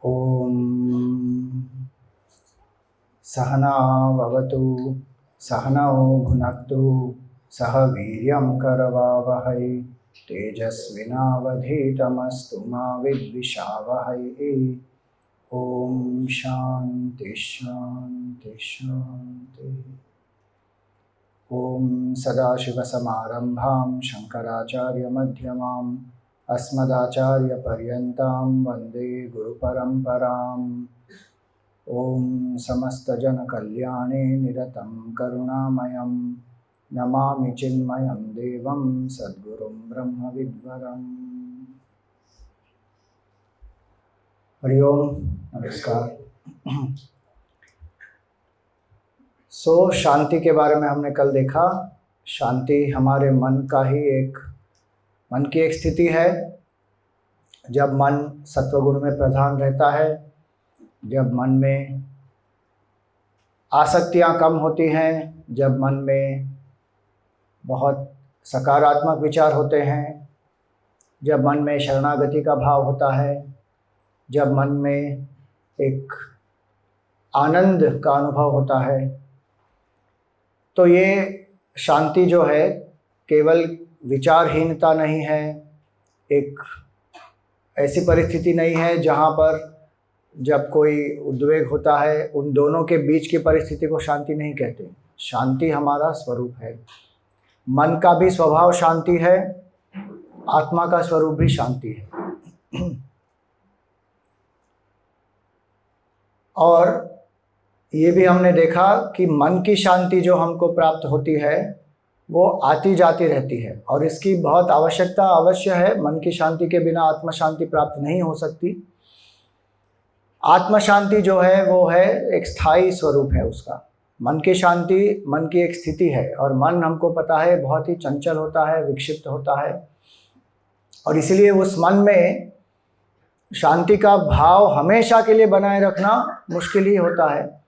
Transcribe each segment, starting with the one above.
ओम सहना भवतु सहनौ भुनक्तु सह वीर्यं करवावहै तेजस्विनावधीतमस्तु मा विद्विषावहै। ओम शांति शांति शांति। ओम सदाशिवसमारंभां शंकराचार्यमध्यमाम् अस्मदाचार्यपर्यन्तां वन्दे गुरुपरम्पराम्। ओम समस्तजनकल्याणे निरतं करुणामयं नमामि चिन्मयं देवं सद्गुरुं ब्रह्मविद्वरम्। हरि ओम, नमस्कार। शांति के बारे में हमने कल देखा। शांति हमारे मन की एक स्थिति है। जब मन सत्वगुण में प्रधान रहता है, जब मन में आसक्तियां कम होती हैं, जब मन में बहुत सकारात्मक विचार होते हैं, जब मन में शरणागति का भाव होता है, जब मन में एक आनंद का अनुभव होता है, तो ये शांति जो है केवल विचारहीनता नहीं है, एक ऐसी परिस्थिति नहीं है जहाँ पर जब कोई उद्वेग होता है उन दोनों के बीच की परिस्थिति को शांति नहीं कहते। शांति हमारा स्वरूप है। मन का भी स्वभाव शांति है, आत्मा का स्वरूप भी शांति है। और ये भी हमने देखा कि मन की शांति जो हमको प्राप्त होती है वो आती जाती रहती है और इसकी बहुत आवश्यकता अवश्य है। मन की शांति के बिना आत्म शांति प्राप्त नहीं हो सकती। आत्म शांति जो है वो है एक स्थायी स्वरूप है उसका। मन की शांति मन की एक स्थिति है और मन हमको पता है बहुत ही चंचल होता है, विक्षिप्त होता है, और इसलिए उस मन में शांति का भाव हमेशा के लिए बनाए रखना मुश्किल ही होता है।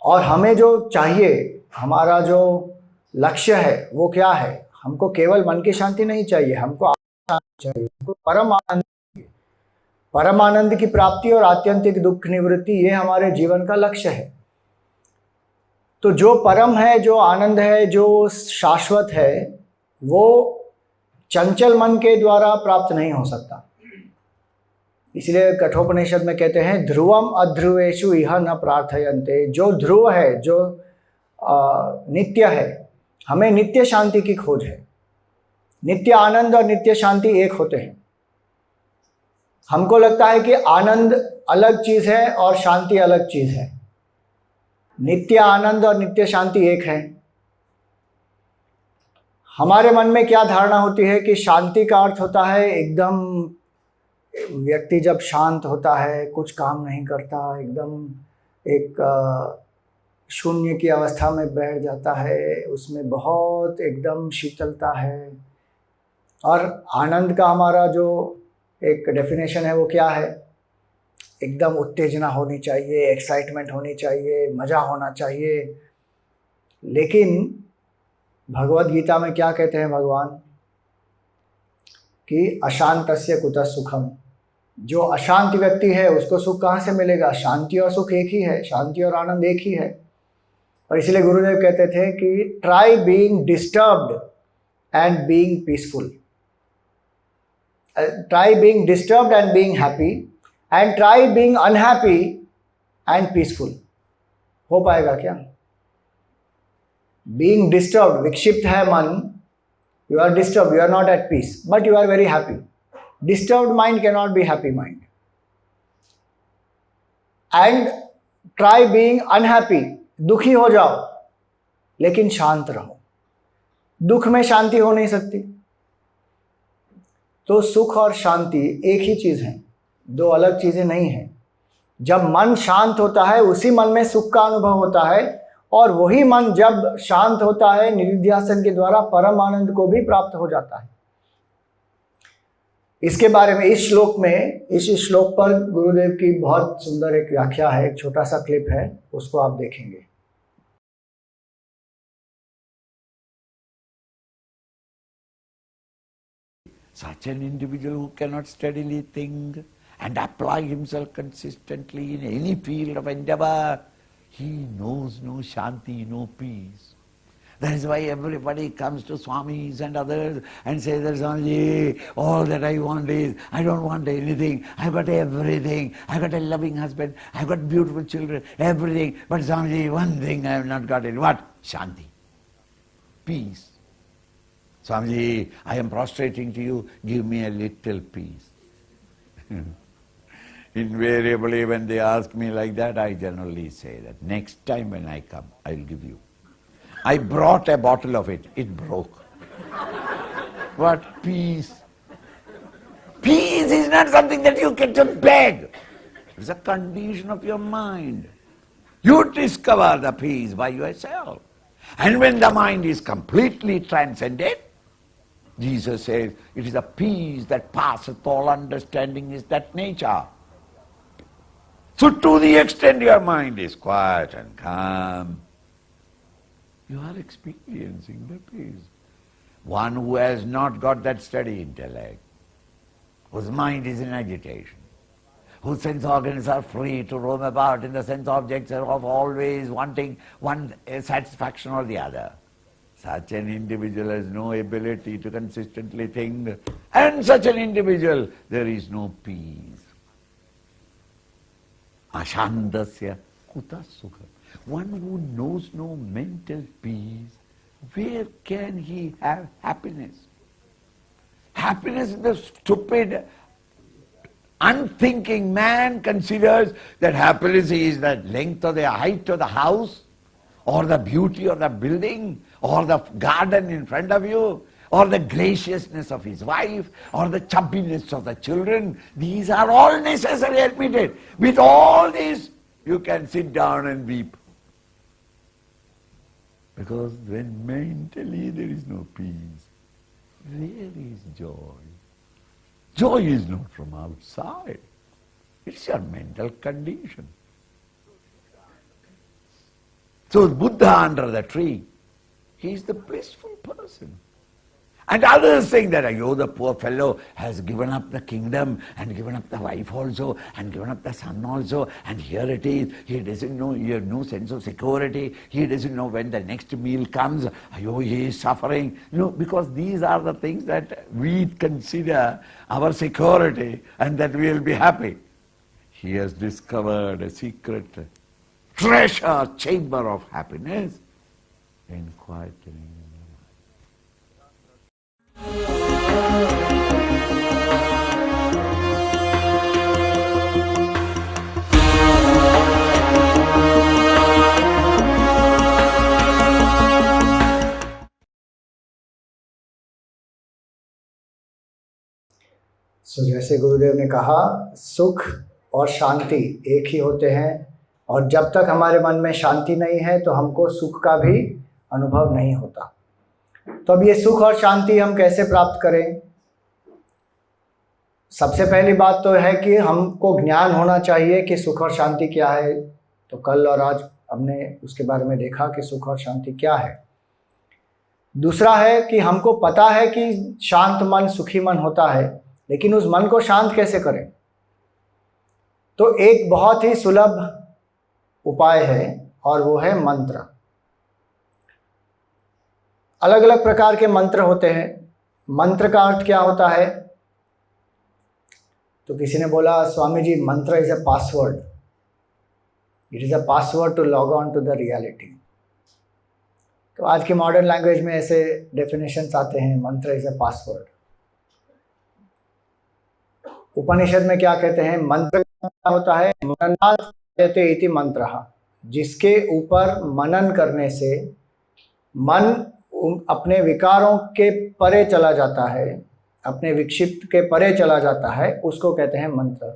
और हमें जो चाहिए, हमारा जो लक्ष्य है वो क्या है? हमको केवल मन की शांति नहीं चाहिए, हमको आत्म शांति चाहिए, हमको परम आनंद चाहिए। परम आनंद की प्राप्ति और आत्यंतिक दुख निवृत्ति, ये हमारे जीवन का लक्ष्य है। तो जो परम है, जो आनंद है, जो शाश्वत है, वो चंचल मन के द्वारा प्राप्त नहीं हो सकता। इसलिए कठोपनिषद में कहते हैं ध्रुवम अध्रुवेशु इह न प्रार्थयन्ते। जो ध्रुव है, जो नित्य है, हमें नित्य शांति की खोज है। नित्य आनंद और नित्य शांति एक होते हैं। हमको लगता है कि आनंद अलग चीज है और शांति अलग चीज है। नित्य आनंद और नित्य शांति एक है। हमारे मन में क्या धारणा होती है कि शांति का अर्थ होता है एकदम, व्यक्ति जब शांत होता है, कुछ काम नहीं करता, एकदम एक शून्य की अवस्था में बैठ जाता है, उसमें बहुत एकदम शीतलता है। और आनंद का हमारा जो एक डेफिनेशन है वो क्या है? एकदम उत्तेजना होनी चाहिए, एक्साइटमेंट होनी चाहिए, मज़ा होना चाहिए। लेकिन भगवद गीता में क्या कहते हैं भगवान? कि अशांतस्य कुतः सुखम। जो अशांत व्यक्ति है उसको सुख कहाँ से मिलेगा? शांति और सुख एक ही है, शांति और आनंद एक ही है। और इसलिए गुरुदेव कहते थे कि try being disturbed and being peaceful, try being disturbed and being happy, and try being unhappy and peaceful. हो पाएगा क्या? बीइंग डिस्टर्ब्ड, विक्षिप्त है मन, you are disturbed, you are not at peace, but you are very happy. Disturbed mind cannot be happy mind. And try being unhappy, दुखी हो जाओ लेकिन शांत रहो। दुख में शांति हो नहीं सकती। तो सुख और शांति एक ही चीज है, दो अलग चीजें नहीं हैं। जब मन शांत होता है उसी मन में सुख का अनुभव होता है, और वही मन जब शांत होता है निधिध्यासन के द्वारा परम आनंद को भी प्राप्त हो जाता है। इसके बारे में इस श्लोक में, इस श्लोक पर गुरुदेव की बहुत सुंदर एक व्याख्या है, एक छोटा सा क्लिप है, उसको आप देखेंगे। Such an individual who cannot steadily think and apply himself consistently in any field of endeavor, he knows no shanti, no peace. That is why everybody comes to Swamis and others and says, Swamiji, all that I want is, I don't want anything, I got everything, I got a loving husband, I got beautiful children, everything, but Swamiji, one thing I have not got it. What? Shanti. Peace. Swamiji, I am prostrating to you, give me a little peace. Invariably when they ask me like that, I generally say that next time when I come, I will give you. I brought a bottle of it, it broke. What? Peace. Peace is not something that you get to beg. It's a condition of your mind. You discover the peace by yourself. And when the mind is completely transcended, Jesus says, it is a peace that passeth all understanding is that nature. So to the extent your mind is quiet and calm, you are experiencing the peace. One who has not got that steady intellect, whose mind is in agitation, whose sense organs are free to roam about in the sense objects of always wanting one satisfaction or the other, such an individual has no ability to consistently think, and such an individual, there is no peace. Ashandasya kuta sukha. One who knows no mental peace, where can he have happiness? Happiness, the stupid, unthinking man considers that happiness is the length or the height of the house, or the beauty of the building, or the garden in front of you, or the graciousness of his wife, or the chubbiness of the children. These are all necessary, admitted. With all this, you can sit down and weep. Because when mentally there is no peace, where is joy? Joy is not from outside. It's your mental condition. So Buddha under the tree, he is the blissful person. And others saying that, oh, the poor fellow has given up the kingdom and given up the wife also and given up the son also, and here it is, he doesn't know, he has no sense of security, he doesn't know when the next meal comes, oh, he is suffering. No, because these are the things that we consider our security and that we will be happy. He has discovered a secret treasure chamber of happiness in quietening. सो जैसे गुरुदेव ने कहा, सुख और शांति एक ही होते हैं, और जब तक हमारे मन में शांति नहीं है तो हमको सुख का भी अनुभव नहीं होता। तो अब ये सुख और शांति हम कैसे प्राप्त करें? सबसे पहली बात तो है कि हमको ज्ञान होना चाहिए कि सुख और शांति क्या है। तो कल और आज हमने उसके बारे में देखा कि सुख और शांति क्या है। दूसरा है कि हमको पता है कि शांत मन सुखी मन होता है, लेकिन उस मन को शांत कैसे करें? तो एक बहुत ही सुलभ उपाय है, और वो है मंत्र। अलग अलग प्रकार के मंत्र होते हैं। मंत्र का अर्थ क्या होता है? तो किसी ने बोला, Swami ji, mantra is a password, it is a password to log on to the reality. तो आज की मॉडर्न लैंग्वेज में ऐसे डेफिनेशंस आते हैं, मंत्र इज अ पासवर्ड। उपनिषद में क्या कहते हैं? मंत्र क्या होता है? मननात् इति मंत्रः, जिसके ऊपर मनन करने से मन अपने विकारों के परे चला जाता है, अपने विक्षिप्त के परे चला जाता है, उसको कहते हैं मंत्र।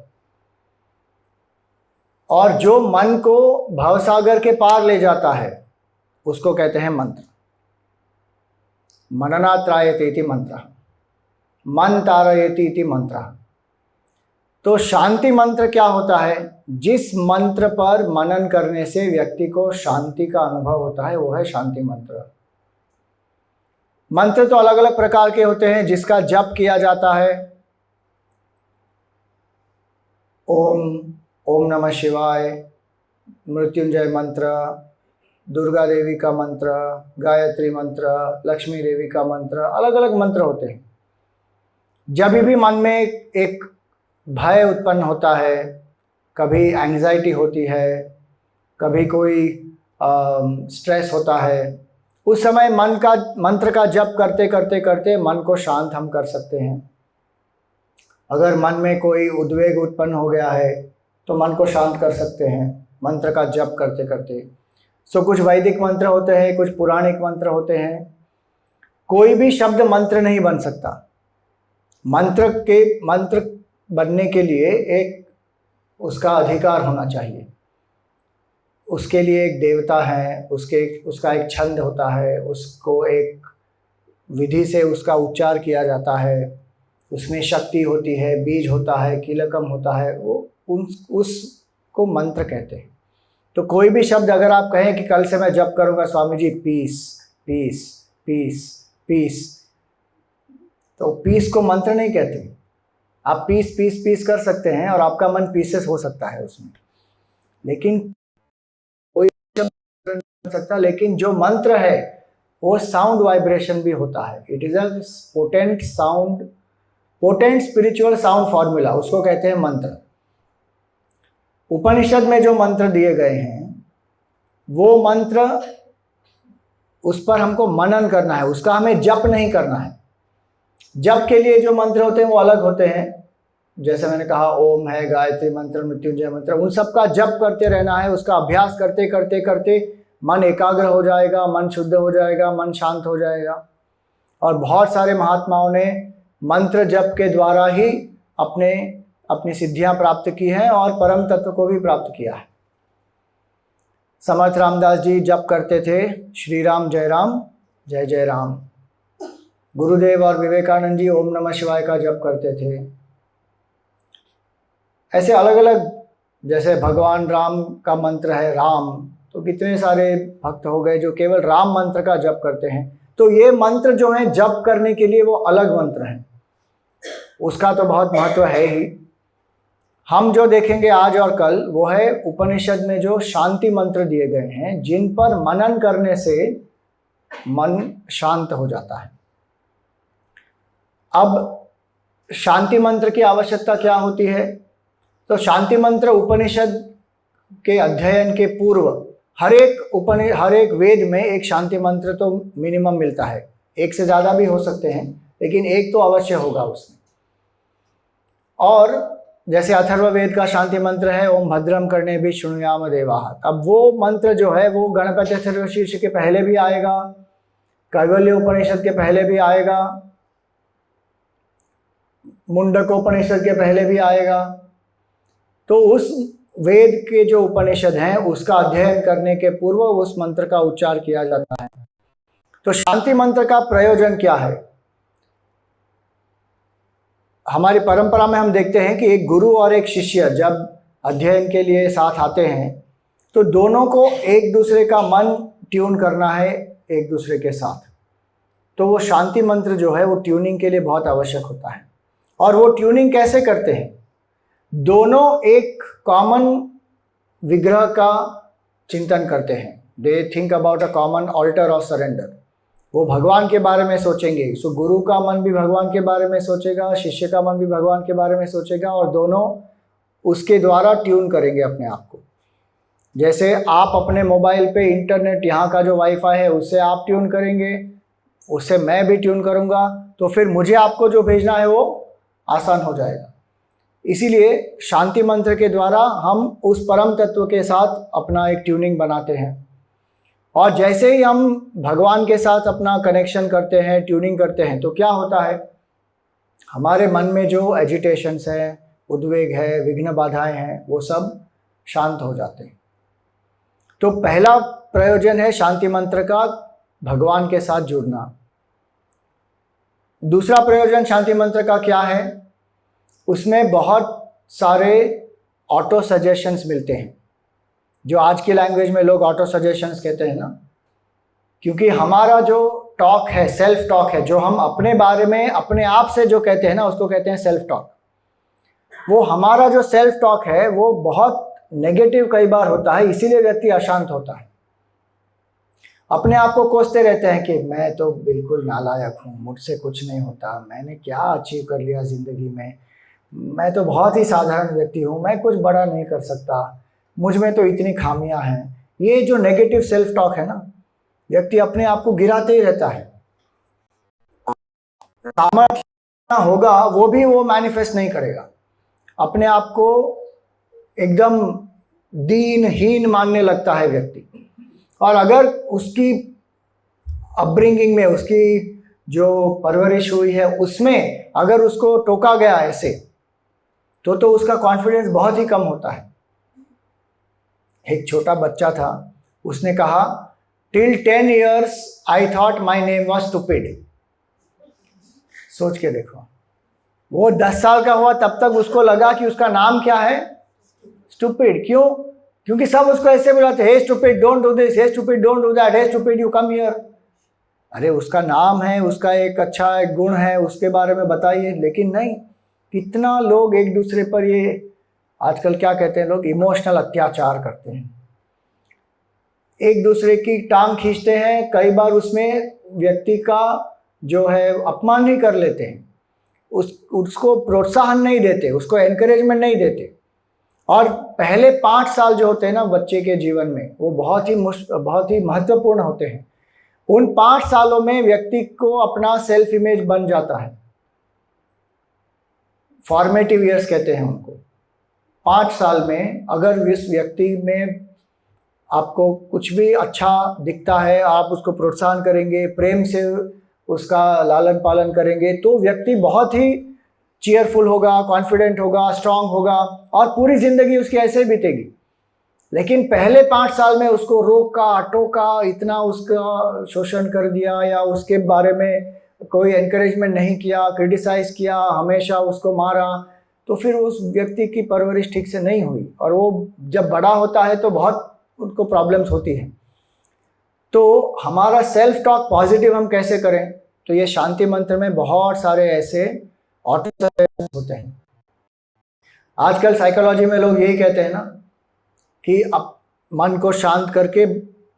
और जो मन को भवसागर के पार ले जाता है उसको कहते हैं मंत्र। मननात् त्रायते इति मंत्रः, मन तारयति इति मंत्रः। तो शांति मंत्र क्या होता है? जिस मंत्र पर मनन करने से व्यक्ति को शांति का अनुभव होता है, वो है शांति मंत्र। मंत्र तो अलग अलग प्रकार के होते हैं, जिसका जप किया जाता है ओम नमः शिवाय, मृत्युंजय मंत्र, दुर्गा देवी का मंत्र, गायत्री मंत्र, लक्ष्मी देवी का मंत्र, अलग अलग मंत्र होते हैं। जब भी मन में एक भय उत्पन्न होता है, कभी एंग्जाइटी होती है, कभी कोई स्ट्रेस होता है, उस समय मंत्र का जप करते करते करते मन को शांत हम कर सकते हैं। अगर मन में कोई उद्वेग उत्पन्न हो गया है तो मन को शांत कर सकते हैं मंत्र का जप करते करते। कुछ वैदिक मंत्र होते हैं, कुछ पुराणिक मंत्र होते हैं। कोई भी शब्द मंत्र नहीं बन सकता। मंत्र बनने के लिए एक उसका अधिकार होना चाहिए, उसके लिए एक देवता है, उसका एक छंद होता है, उसको एक विधि से उसका उच्चार किया जाता है, उसमें शक्ति होती है, बीज होता है, कीलकम होता है, वो उसको मंत्र कहते हैं। तो कोई भी शब्द अगर आप कहें कि कल से मैं जप करूंगा Swami ji piece piece piece piece, तो पीस को मंत्र नहीं कहते। आप पीस पीस पीस कर सकते हैं और आपका मन पीसेस हो सकता है उसमें, लेकिन कोई शब्द नहीं कर सकता। लेकिन जो मंत्र है वो साउंड वाइब्रेशन भी होता है। It is a potent sound, potent spiritual sound formula, उसको कहते हैं मंत्र। उपनिषद में जो मंत्र दिए गए हैं वो मंत्र, उस पर हमको मनन करना है, उसका हमें जप नहीं करना है। जप के लिए जो मंत्र होते हैं वो अलग होते हैं, जैसे मैंने कहा ओम है, गायत्री मंत्र, मृत्युंजय मंत्र, उन सब का जप करते रहना है। उसका अभ्यास करते करते करते मन एकाग्र हो जाएगा, मन शुद्ध हो जाएगा, मन शांत हो जाएगा। और बहुत सारे महात्माओं ने मंत्र जप के द्वारा ही अपनी सिद्धियां प्राप्त की हैं और परम तत्व को भी प्राप्त किया है। समर्थ रामदास जी जप करते थे श्री राम जय राम जय जय राम। गुरुदेव और विवेकानंद जी ओम नमः शिवाय का जप करते थे। ऐसे अलग अलग, जैसे भगवान राम का मंत्र है राम, तो कितने सारे भक्त हो गए जो केवल राम मंत्र का जप करते हैं। तो ये मंत्र जो हैं जप करने के लिए वो अलग मंत्र हैं, उसका तो बहुत महत्व है ही। हम जो देखेंगे आज और कल वो है उपनिषद में जो शांति मंत्र दिए गए हैं, जिन पर मनन करने से मन शांत हो जाता है। अब शांति मंत्र की आवश्यकता क्या होती है? तो शांति मंत्र उपनिषद के अध्ययन के पूर्व हर एक वेद में एक शांति मंत्र तो मिनिमम मिलता है। एक से ज़्यादा भी हो सकते हैं, लेकिन एक तो अवश्य होगा उसमें। और जैसे अथर्ववेद का शांति मंत्र है ओम भद्रम कर्णेभिः शृणुयाम देवाः। अब वो मंत्र जो है वो गणपति अथर्वशीर्ष के पहले भी आएगा, कैवल्य उपनिषद के पहले भी आएगा, मुंडकोपनिषद के पहले भी आएगा। तो उस वेद के जो उपनिषद हैं उसका अध्ययन करने के पूर्व उस मंत्र का उच्चार किया जाता है। तो शांति मंत्र का प्रयोजन क्या है? हमारी परंपरा में हम देखते हैं कि एक गुरु और एक शिष्य जब अध्ययन के लिए साथ आते हैं तो दोनों को एक दूसरे का मन ट्यून करना है एक दूसरे के साथ। तो वो शांति मंत्र जो है वो ट्यूनिंग के लिए बहुत आवश्यक होता है। और वो ट्यूनिंग कैसे करते हैं? दोनों एक कॉमन विग्रह का चिंतन करते हैं। They think about a common alter of surrender. वो भगवान के बारे में सोचेंगे। सो गुरु का मन भी भगवान के बारे में सोचेगा, शिष्य का मन भी भगवान के बारे में सोचेगा, और दोनों उसके द्वारा ट्यून करेंगे अपने आप को। जैसे आप अपने मोबाइल पे इंटरनेट, यहाँ का जो वाईफाई है उससे आप ट्यून करेंगे, उससे मैं भी ट्यून करूँगा, तो फिर मुझे आपको जो भेजना है वो आसान हो जाएगा। इसीलिए शांति मंत्र के द्वारा हम उस परम तत्व के साथ अपना एक ट्यूनिंग बनाते हैं। और जैसे ही हम भगवान के साथ अपना कनेक्शन करते हैं, ट्यूनिंग करते हैं, तो क्या होता है? हमारे मन में जो एजिटेशंस हैं, उद्वेग है, विघ्न बाधाएं हैं, वो सब शांत हो जाते हैं। तो पहला प्रयोजन है शांति मंत्र का, भगवान के साथ जुड़ना। दूसरा प्रयोजन शांति मंत्र का क्या है? उसमें बहुत सारे ऑटो सजेशंस मिलते हैं, जो आज की लैंग्वेज में लोग ऑटो सजेशंस कहते हैं ना। क्योंकि हमारा जो टॉक है, सेल्फ टॉक है, जो हम अपने बारे में अपने आप से जो कहते हैं ना, उसको कहते हैं सेल्फ टॉक। वो हमारा जो सेल्फ टॉक है वो बहुत नेगेटिव कई बार होता है, इसीलिए व्यक्ति अशांत होता है। अपने आप को कोसते रहते हैं कि मैं तो बिल्कुल नालायक हूँ, मुझसे कुछ नहीं होता, मैंने क्या अचीव कर लिया ज़िंदगी में, मैं तो बहुत ही साधारण व्यक्ति हूँ, मैं कुछ बड़ा नहीं कर सकता, मुझ में तो इतनी खामियां हैं। ये जो नेगेटिव सेल्फ टॉक है ना, व्यक्ति अपने आप को गिराते ही रहता है। सामर्थ्य होगा वो भी वो मैनिफेस्ट नहीं करेगा, अपने आप को एकदम दीनहीन मानने लगता है व्यक्ति। और अगर उसकी अपब्रिंगिंग में, उसकी जो परवरिश हुई है उसमें अगर उसको टोका गया ऐसे, तो उसका कॉन्फिडेंस बहुत ही कम होता है। एक छोटा बच्चा था, उसने कहा till 10 years I thought my name was stupid. सोच के देखो, वो 10 साल का हुआ तब तक उसको लगा कि उसका नाम क्या है, स्टूपिड। क्यों? क्योंकि सब उसको ऐसे बुलाते, hey stupid don't do this, hey stupid don't do that, hey stupid you come here. अरे उसका नाम है, उसका एक अच्छा एक गुण है, उसके बारे में बताइए। लेकिन नहीं, कितना लोग एक दूसरे पर ये आजकल क्या कहते हैं लोग, इमोशनल अत्याचार करते हैं, एक दूसरे की टांग खींचते हैं। कई बार उसमें व्यक्ति का जो है अपमान ही कर लेते हैं, उसको प्रोत्साहन नहीं देते, उसको एनकरेजमेंट नहीं देते। और पहले 5 साल जो होते हैं ना बच्चे के जीवन में, वो बहुत ही महत्वपूर्ण होते हैं। उन 5 सालों में व्यक्ति को अपना सेल्फ इमेज बन जाता है, फॉर्मेटिव ईयर्स कहते हैं उनको। 5 साल में अगर इस व्यक्ति में आपको कुछ भी अच्छा दिखता है, आप उसको प्रोत्साहन करेंगे, प्रेम से उसका लालन पालन करेंगे, तो व्यक्ति बहुत ही चीयरफुल होगा, कॉन्फिडेंट होगा, स्ट्रांग होगा और पूरी ज़िंदगी उसकी ऐसे बीतेगी। लेकिन पहले 5 साल में उसको रोका टोका, इतना उसका शोषण कर दिया या उसके बारे में कोई एनकरेजमेंट नहीं किया, क्रिटिसाइज़ किया, हमेशा उसको मारा, तो फिर उस व्यक्ति की परवरिश ठीक से नहीं हुई और वो जब बड़ा होता है तो बहुत उनको प्रॉब्लम्स होती हैं। तो हमारा सेल्फ टॉक पॉजिटिव हम कैसे करें? तो ये शांति मंत्र में बहुत सारे ऐसे ऑटो होते हैं। आजकल साइकोलॉजी में लोग यही कहते हैं ना कि अब मन को शांत करके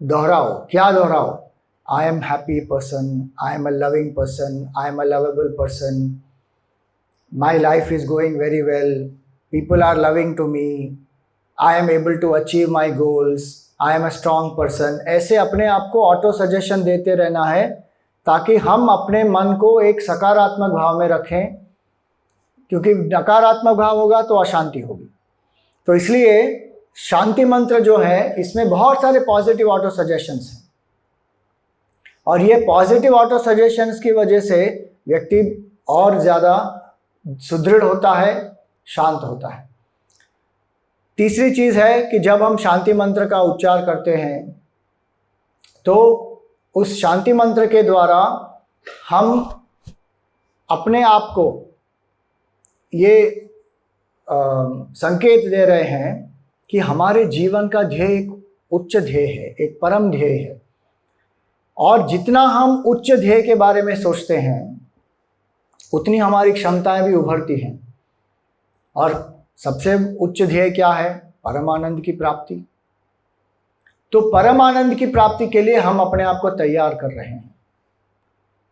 दोहराओ। क्या दोहराओ? I am happy person, I am a loving person, I am a lovable person, my life is going very well, people are loving to me, I am able to achieve my goals, I am a strong person. ऐसे अपने आप को auto suggestion देते रहना है ताकि हम अपने मन को एक सकारात्मक भाव में रखें, क्योंकि नकारात्मक भाव होगा तो अशांति होगी। तो इसलिए शांति मंत्र जो है इसमें बहुत सारे पॉजिटिव ऑटो सजेशंस हैं और ये पॉजिटिव ऑटो सजेशंस की वजह से व्यक्ति और ज़्यादा सुदृढ़ होता है, शांत होता है। तीसरी चीज़ है कि जब हम शांति मंत्र का उच्चार करते हैं तो उस शांति मंत्र के द्वारा हम अपने आप को ये संकेत दे रहे हैं कि हमारे जीवन का ध्येय एक उच्च ध्येय है, एक परम ध्येय है। और जितना हम उच्च ध्येय के बारे में सोचते हैं उतनी हमारी क्षमताएं भी उभरती हैं। और सबसे उच्च ध्येय क्या है? परमानंद की प्राप्ति। तो परमानंद की प्राप्ति के लिए हम अपने आप को तैयार कर रहे हैं।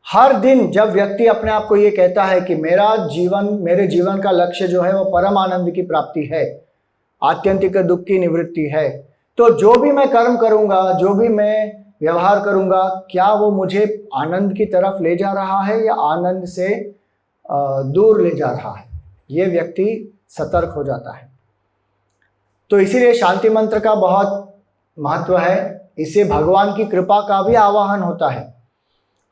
हर दिन जब व्यक्ति अपने आप को ये कहता है कि मेरे जीवन का लक्ष्य जो है वो परम आनंद की प्राप्ति है, आत्यंतिक दुख की निवृत्ति है, तो जो भी मैं कर्म करूंगा, जो भी मैं व्यवहार करूंगा, क्या वो मुझे आनंद की तरफ ले जा रहा है या आनंद से दूर ले जा रहा है? ये व्यक्ति सतर्क हो जाता है। तो इसीलिए शांति मंत्र का बहुत महत्व है। इससे भगवान की कृपा का भी आवाहन होता है।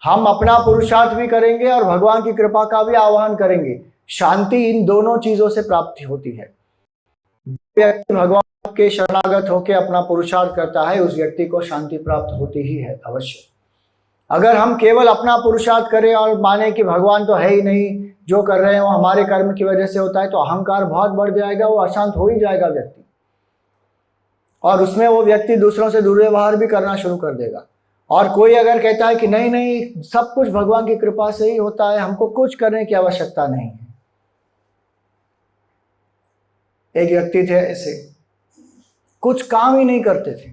हम अपना पुरुषार्थ भी करेंगे और भगवान की कृपा का भी आवाहन करेंगे। शांति इन दोनों चीजों से प्राप्ति होती है। व्यक्ति भगवान के शरणागत होकर अपना पुरुषार्थ करता है, उस व्यक्ति को शांति प्राप्त होती ही है अवश्य। अगर हम केवल अपना पुरुषार्थ करें और माने कि भगवान तो है ही नहीं, जो कर रहे हैं वो हमारे कर्म की वजह से होता है, तो अहंकार बहुत बढ़ जाएगा, वो अशांत हो ही जाएगा व्यक्ति। और उसमें वो व्यक्ति दूसरों से दुर्व्यवहार भी करना शुरू कर देगा। और कोई अगर कहता है कि नहीं नहीं सब कुछ भगवान की कृपा से ही होता है, हमको कुछ करने की आवश्यकता नहीं है, एक व्यक्ति थे ऐसे, कुछ काम ही नहीं करते थे।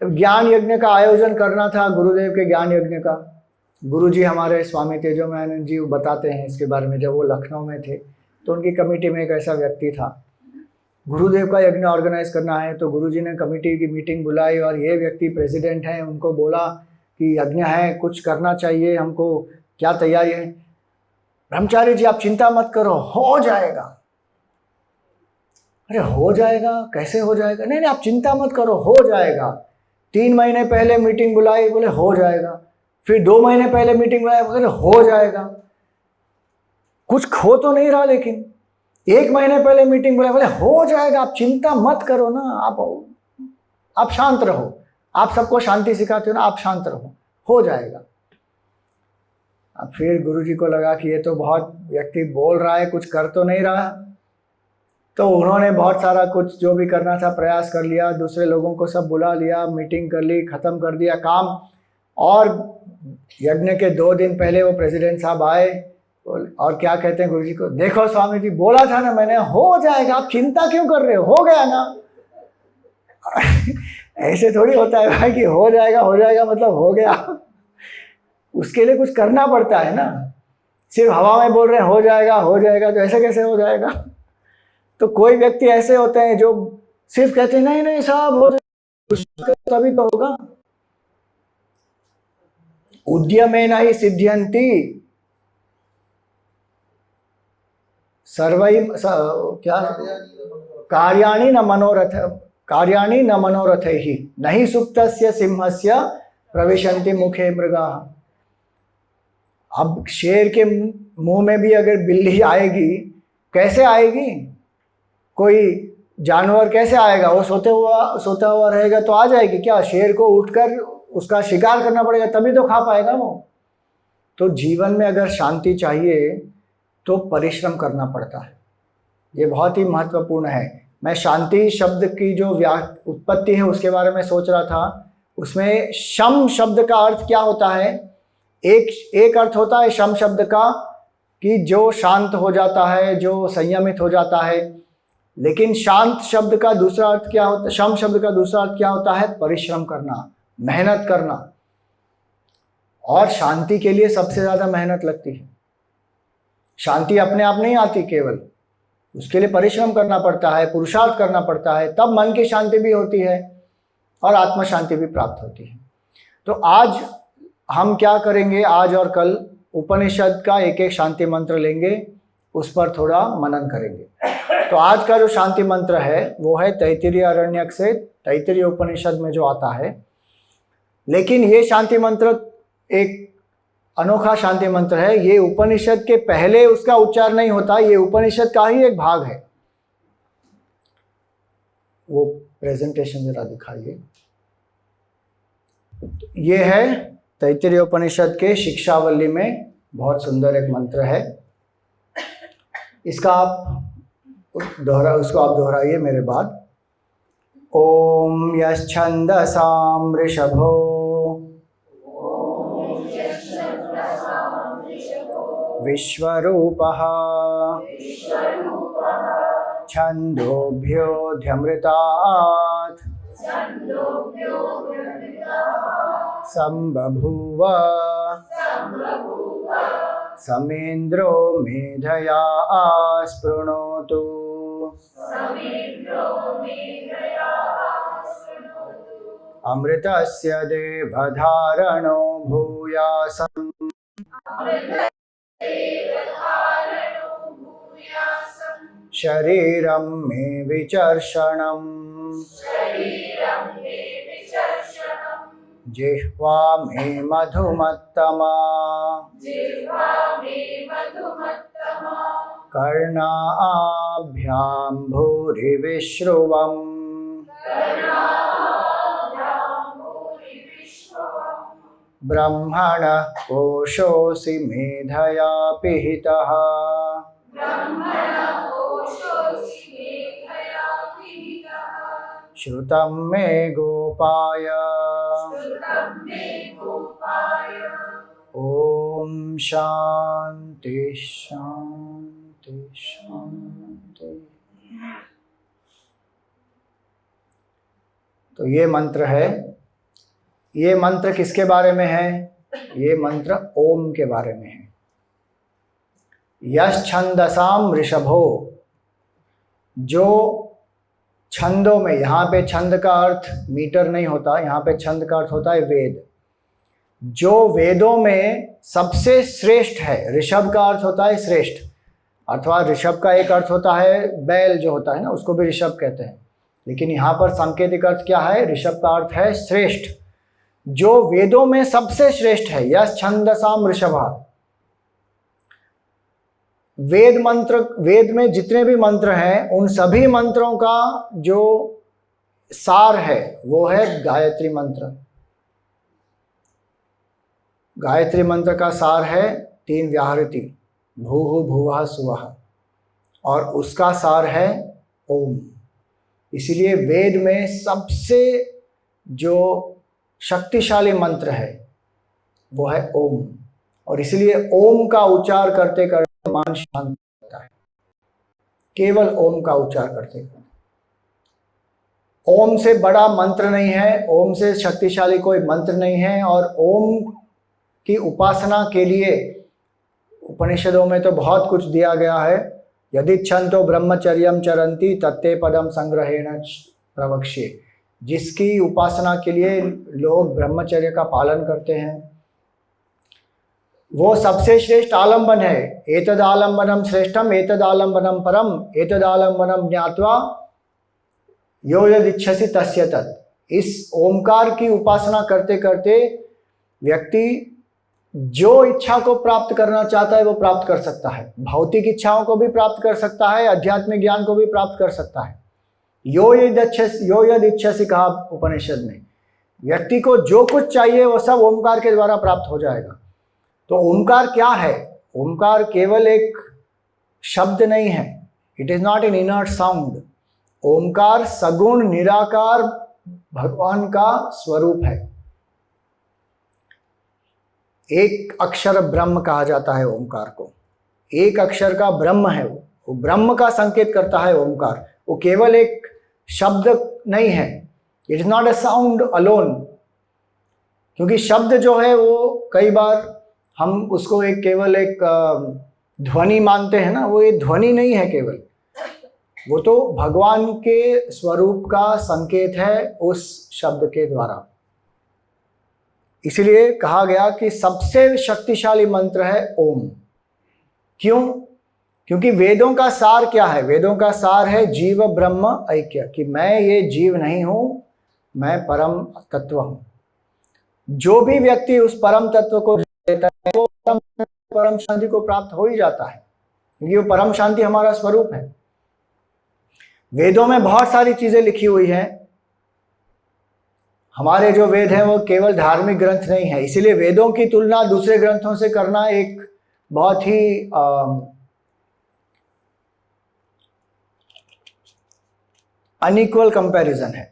ज्ञान यज्ञ का आयोजन करना था, गुरुदेव के ज्ञान यज्ञ का। गुरुजी हमारे स्वामी तेजोमयानंद जी बताते हैं इसके बारे में। जब वो लखनऊ में थे तो उनकी कमेटी में एक ऐसा व्यक्ति था, गुरुदेव का यज्ञ ऑर्गेनाइज करना है, तो गुरुजी ने कमेटी की मीटिंग बुलाई और ये व्यक्ति प्रेसिडेंट हैं, उनको बोला कि यज्ञ है, कुछ करना चाहिए हमको, क्या तैयारी है? ब्रह्मचारी जी आप चिंता मत करो, हो जाएगा। अरे हो जाएगा, कैसे हो जाएगा? नहीं नहीं आप चिंता मत करो, हो जाएगा। 3 महीने पहले मीटिंग बुलाई, बोले हो जाएगा। फिर 2 महीने पहले मीटिंग बुलाई, बोले हो जाएगा। कुछ खो तो नहीं रहा, लेकिन 1 महीने पहले मीटिंग बुलाई, बोले हो जाएगा, आप चिंता मत करो ना, आप शांत रहो। आप सबको शांति सिखाते हो ना, आप शांत रहो, हो जाएगा। अब फिर गुरुजी को लगा कि ये तो बहुत व्यक्ति बोल रहा है, कुछ कर तो नहीं रहा। तो उन्होंने बहुत सारा कुछ जो भी करना था प्रयास कर लिया, दूसरे लोगों को सब बुला लिया, मीटिंग कर ली, ख़त्म कर दिया काम। और यज्ञ के 2 दिन पहले वो प्रेसिडेंट साहब आए और क्या कहते हैं गुरुजी को, देखो स्वामी जी बोला था ना मैंने, हो जाएगा, आप चिंता क्यों कर रहे हो गया ना। ऐसे थोड़ी होता है भाई कि हो जाएगा मतलब हो गया। उसके लिए कुछ करना पड़ता है ना। सिर्फ हवा में बोल रहे हैं हो जाएगा, तो ऐसे कैसे हो जाएगा? तो कोई व्यक्ति ऐसे होते हैं जो सिर्फ कहते हैं नहीं नहीं साहब हो जाएगा, तभी तो होगा। उद्यमेन हि सिद्ध्यन्ति सर्वै क्या कार्याणि न मनोरथैहि नहि सुप्तस्य सिंहस्य प्रविशन्ति मुखे मृगाः। अब शेर के मुंह में भी अगर बिल्ली आएगी, कैसे आएगी? कोई जानवर कैसे आएगा? वो सोता हुआ रहेगा तो आ जाएगी क्या? शेर को उठकर उसका शिकार करना पड़ेगा, तभी तो खा पाएगा वो। तो जीवन में अगर शांति चाहिए तो परिश्रम करना पड़ता है, ये बहुत ही महत्वपूर्ण है। मैं शांति शब्द की जो उत्पत्ति है उसके बारे में सोच रहा था। उसमें शम शब्द का अर्थ क्या होता है? एक अर्थ होता है शम शब्द का कि जो शांत हो जाता है, जो संयमित हो जाता है। लेकिन शांत शब्द का दूसरा अर्थ क्या होता है? शम शब्द का दूसरा अर्थ क्या होता है? परिश्रम करना, मेहनत करना। और शांति के लिए सबसे ज़्यादा मेहनत लगती है। शांति अपने आप नहीं आती, केवल उसके लिए परिश्रम करना पड़ता है, पुरुषार्थ करना पड़ता है, तब मन की शांति भी होती है और आत्म शांति भी प्राप्त होती है। तो आज हम क्या करेंगे, आज और कल उपनिषद का एक एक शांति मंत्र लेंगे, उस पर थोड़ा मनन करेंगे। तो आज का जो शांति मंत्र है वो है तैत्तिरीय आरण्यक से, तैत्तिरीय उपनिषद में जो आता है। लेकिन ये शांति मंत्र एक अनोखा शांति मंत्र है। ये उपनिषद के पहले उसका उच्चार नहीं होता, ये उपनिषद का ही एक भाग है। वो प्रेजेंटेशन जरा दिखाइए। ये है तैत्तिरीय उपनिषद के शिक्षावल्ली में बहुत सुंदर एक मंत्र है। इसका उसको आप दोहराइए मेरे बाद। ओम यश्छंदसां ऋषभो विश्वरूपः छन्दोभ्योऽध्यमृतात् सम्बभूव समेन्द्रो मेधया स्पृणोतु। अमृतस्य देवधारणो भूयासम् शरीरं मे विचर्षणम् जिह्वा मे मधुमत्तमा कर्णाभ्यां भूरिविश्रुवम् ब्रह्मणः कोशोऽसि मेधया पिहितः श्रुतं मे गोपाय ओम शांति शांति शांति। तो ये मंत्र है। ये मंत्र किसके बारे में है? ये मंत्र ओम के बारे में है। यश छंदसाम ऋषभो, जो छंदों में, यहाँ पे छंद का अर्थ मीटर नहीं होता, यहाँ पे छंद का अर्थ होता है वेद। जो वेदों में सबसे श्रेष्ठ है, ऋषभ का अर्थ होता है श्रेष्ठ, अथवा ऋषभ का एक अर्थ होता है बैल जो होता है ना, उसको भी ऋषभ कहते हैं, लेकिन यहाँ पर सांकेतिक अर्थ क्या है? ऋषभ का अर्थ है श्रेष्ठ। जो वेदों में सबसे श्रेष्ठ है, यश छंदसाम ऋषभा। वेद मंत्र, वेद में जितने भी मंत्र हैं उन सभी मंत्रों का जो सार है वो है गायत्री मंत्र। गायत्री मंत्र का सार है 3 व्याहृति, भूः भुवः सुवः, और उसका सार है ओम। इसीलिए वेद में सबसे जो शक्तिशाली मंत्र है वो है ओम, और इसलिए ओम का उच्चार करते करते मन शांत होता है। केवल ओम का उच्चार करते करते। ओम से बड़ा मंत्र नहीं है, ओम से शक्तिशाली कोई मंत्र नहीं है। और ओम की उपासना के लिए उपनिषदों में तो बहुत कुछ दिया गया है। यदि छंतो ब्रह्मचर्यम चरंती तत्ते पदम संग्रहेण प्रवक्ष्ये। जिसकी उपासना के लिए लोग ब्रह्मचर्य का पालन करते हैं वो सबसे श्रेष्ठ आलंबन है। एतद आलंबनम श्रेष्ठम एतद आलंबनम परम एतद आलंबनम ज्ञात्वा यो यदिच्छसि तस्य तत्। इस ओमकार की उपासना करते करते व्यक्ति जो इच्छा को प्राप्त करना चाहता है वो प्राप्त कर सकता है। भौतिक इच्छाओं को भी प्राप्त कर सकता है, आध्यात्मिक ज्ञान को भी प्राप्त कर सकता है। यो यदिच्छसि कहा उपनिषद में। व्यक्ति को जो कुछ चाहिए वो सब ओमकार के द्वारा प्राप्त हो जाएगा। तो ओमकार क्या है? ओमकार केवल एक शब्द नहीं है, it is not an inert sound. Omkar सगुण निराकार भगवान का स्वरूप है। एक अक्षर ब्रह्म कहा जाता है ओमकार को। एक अक्षर का ब्रह्म है वो ब्रह्म का संकेत करता है ओमकार। वो केवल एक शब्द नहीं है, it is not a sound alone. क्योंकि शब्द जो है वो कई बार हम उसको एक केवल एक ध्वनि मानते हैं ना, वो ये ध्वनि नहीं है केवल, वो तो भगवान के स्वरूप का संकेत है उस शब्द के द्वारा। इसलिए कहा गया कि सबसे शक्तिशाली मंत्र है ओम। क्यों? क्योंकि वेदों का सार क्या है? वेदों का सार है जीव ब्रह्म ऐक्य, कि मैं ये जीव नहीं हूं, मैं परम तत्व हूं। जो भी व्यक्ति उस परम तत्व को लेता है वो परम शांति को प्राप्त हो ही जाता है, क्योंकि वो परम शांति हमारा स्वरूप है। वेदों में बहुत सारी चीजें लिखी हुई हैं। हमारे जो वेद हैं वो केवल धार्मिक ग्रंथ नहीं है, इसीलिए वेदों की तुलना दूसरे ग्रंथों से करना एक बहुत ही अनइक्वल कंपैरिजन है।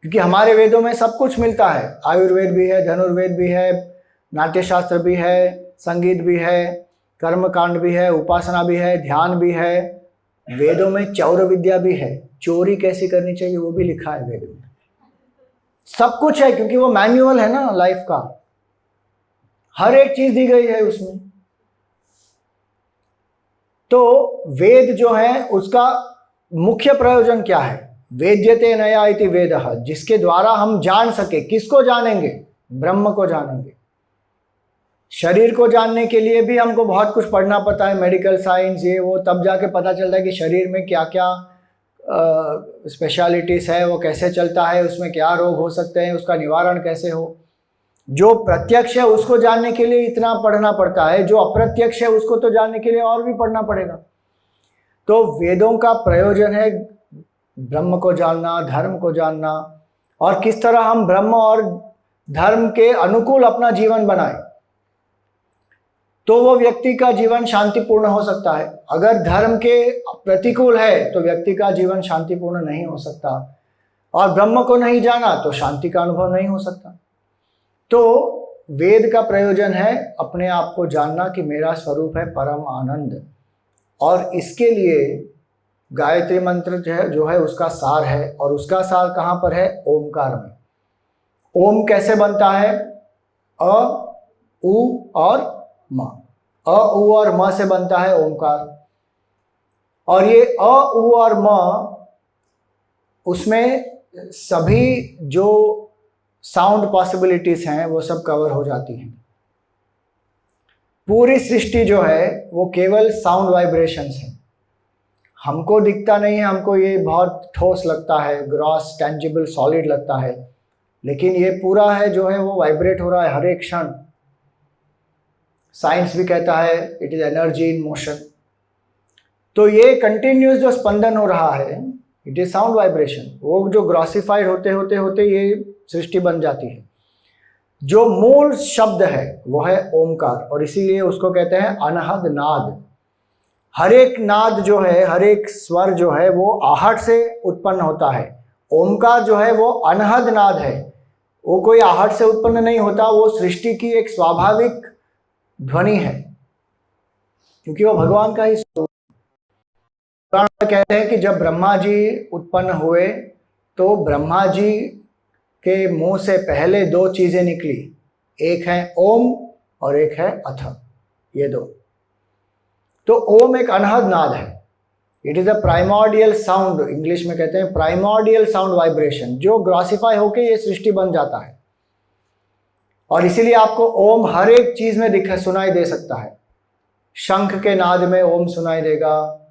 क्योंकि हमारे वेदों में सब कुछ मिलता है। आयुर्वेद भी है, धनुर्वेद भी है, नाट्यशास्त्र भी है, संगीत भी है, कर्मकांड भी है, उपासना भी है, ध्यान भी है। वेदों में चौर विद्या भी है, चोरी कैसी करनी चाहिए वो भी लिखा है वेद में। सब कुछ है, क्योंकि वो मैन्युअल है ना लाइफ का, हर एक चीज दी गई है उसमें। तो वेद जो है उसका मुख्य प्रयोजन क्या है? वेद्यते नया इति वेदः, जिसके द्वारा हम जान सके। किसको जानेंगे? ब्रह्म को जानेंगे। शरीर को जानने के लिए भी हमको बहुत कुछ पढ़ना पड़ता है, मेडिकल साइंस ये वो, तब जाके पता चलता है कि शरीर में क्या क्या स्पेशलिटीज़ है, वो कैसे चलता है, उसमें क्या रोग हो सकते हैं, उसका निवारण कैसे हो। जो प्रत्यक्ष है उसको जानने के लिए इतना पढ़ना पड़ता है, जो अप्रत्यक्ष है उसको तो जानने के लिए और भी पढ़ना पड़ेगा। तो वेदों का प्रयोजन है ब्रह्म को जानना, धर्म को जानना, और किस तरह हम ब्रह्म और धर्म के अनुकूल अपना जीवन बनाएं, तो वो व्यक्ति का जीवन शांतिपूर्ण हो सकता है। अगर धर्म के प्रतिकूल है तो व्यक्ति का जीवन शांतिपूर्ण नहीं हो सकता, और ब्रह्म को नहीं जाना तो शांति का अनुभव नहीं हो सकता। तो वेद का प्रयोजन है अपने आप को जानना कि मेरा स्वरूप है परम आनंद, और इसके लिए गायत्री मंत्र जो है उसका सार है, और उसका सार कहाँ पर है? ओमकार में। ओम कैसे बनता है? अ, उ और म। अ, उ और म से बनता है ओमकार। और ये अ, उ और म, उसमें सभी जो साउंड पॉसिबिलिटीज हैं वो सब कवर हो जाती हैं। पूरी सृष्टि जो है वो केवल साउंड वाइब्रेशंस है। हमको दिखता नहीं है, हमको ये बहुत ठोस लगता है, ग्रॉस टेंजिबल सॉलिड लगता है, लेकिन ये पूरा है जो है वो वाइब्रेट हो रहा है हर एक क्षण। साइंस भी कहता है it is energy in motion. तो ये कंटिन्यूस जो स्पंदन हो रहा है इट इज साउंड वाइब्रेशन। वो जो ग्रॉसिफाइड होते होते होते ये सृष्टि बन जाती है। जो मूल शब्द है वो है ओमकार, और इसीलिए उसको कहते हैं अनहद नाद। हर एक नाद जो है, हर एक स्वर जो है वो आहट से उत्पन्न होता है। ओमकार जो है वो अनहद नाद है, वो कोई आहट से उत्पन्न नहीं होता, वो सृष्टि की एक स्वाभाविक ध्वनि है, क्योंकि वो भगवान का ही स्वरूप। कहते हैं कि जब ब्रह्मा जी उत्पन्न हुए तो ब्रह्मा जी के मुंह से पहले दो चीजें निकली, एक है ओम और एक है अथ, ये दो। तो ओम एक अनहद नाद है, it is a primordial sound, English में कहते हैं प्राइमॉर्डियल साउंड वाइब्रेशन, जो ग्रॉसिफाई होके ये सृष्टि बन जाता है। और इसीलिए आपको ओम हर एक चीज में सुनाई दे सकता है। शंख के नाद में ओम सुनाई देगा,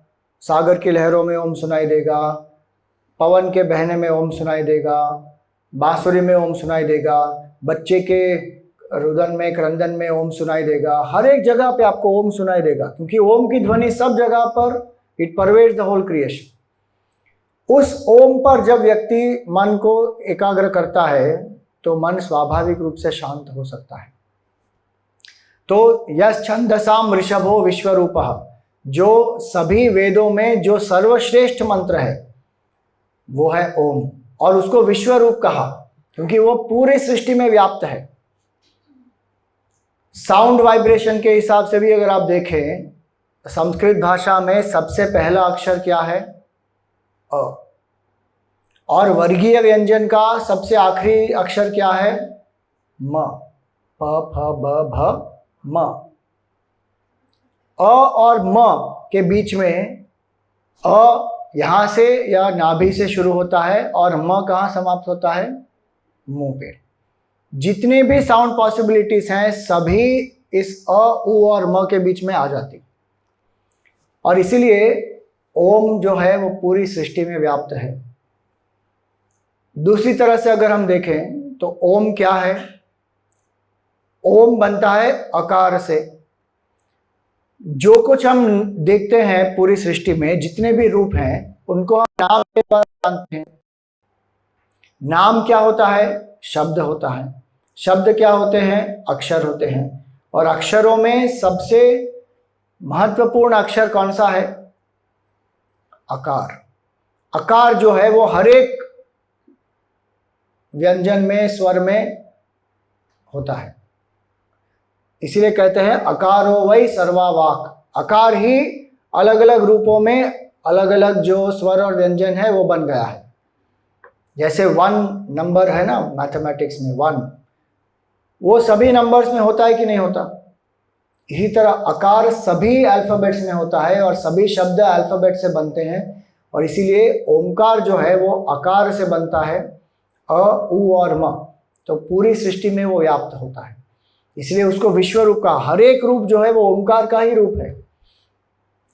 सागर की लहरों में ओम सुनाई देगा, पवन के बहने में ओम सुनाई देगा, बांसुरी में ओम सुनाई देगा, बच्चे के रुदन में, क्रंदन में ओम सुनाई देगा। हर एक जगह पे आपको ओम सुनाई देगा, क्योंकि ओम की ध्वनि सब जगह पर इट परवेड्स द होल क्रिएशन। उस ओम पर जब व्यक्ति मन को एकाग्र करता है तो मन स्वाभाविक रूप से शांत हो सकता है। तो यश छंदसाम ऋषभो विश्वरूपः, जो सभी वेदों में जो सर्वश्रेष्ठ मंत्र है वो है ओम, और उसको विश्वरूप कहा क्योंकि वो पूरी सृष्टि में व्याप्त है। साउंड वाइब्रेशन के हिसाब से भी अगर आप देखें, संस्कृत भाषा में सबसे पहला अक्षर क्या है? अ। और वर्गीय व्यंजन का सबसे आखिरी अक्षर क्या है? म। प फ ब भ म। अ और म के बीच में अ यहां से या नाभि से शुरू होता है और म कहाँ समाप्त होता है? मुंह पे। जितनी भी साउंड पॉसिबिलिटीज हैं सभी इस अ, उ और म के बीच में आ जाती, और इसीलिए ओम जो है वो पूरी सृष्टि में व्याप्त है। दूसरी तरह से अगर हम देखें तो ओम क्या है? ओम बनता है अकार से। जो कुछ हम देखते हैं पूरी सृष्टि में, जितने भी रूप हैं, उनको हम नाम के द्वारा जानते हैं। नाम क्या होता है? शब्द होता है। शब्द क्या होते हैं? अक्षर होते हैं। और अक्षरों में सबसे महत्वपूर्ण अक्षर कौन सा है? अकार। अकार जो है वो हर एक व्यंजन में, स्वर में होता है। इसीलिए कहते हैं अकारो वै सर्वा वाक्। अकार ही अलग अलग रूपों में अलग अलग जो स्वर और व्यंजन है वो बन गया है। जैसे 1 नंबर है ना मैथमेटिक्स में 1, वो सभी नंबर्स में होता है कि नहीं होता? इसी तरह अकार सभी अल्फाबेट्स में होता है और सभी शब्द अल्फाबेट से बनते हैं, और इसीलिए ओमकार जो है वो अकार से बनता है, अ, उ और म। तो पूरी सृष्टि में वो व्याप्त होता है, इसलिए उसको विश्व रूप का। हर एक रूप जो है वो ओमकार का ही रूप है,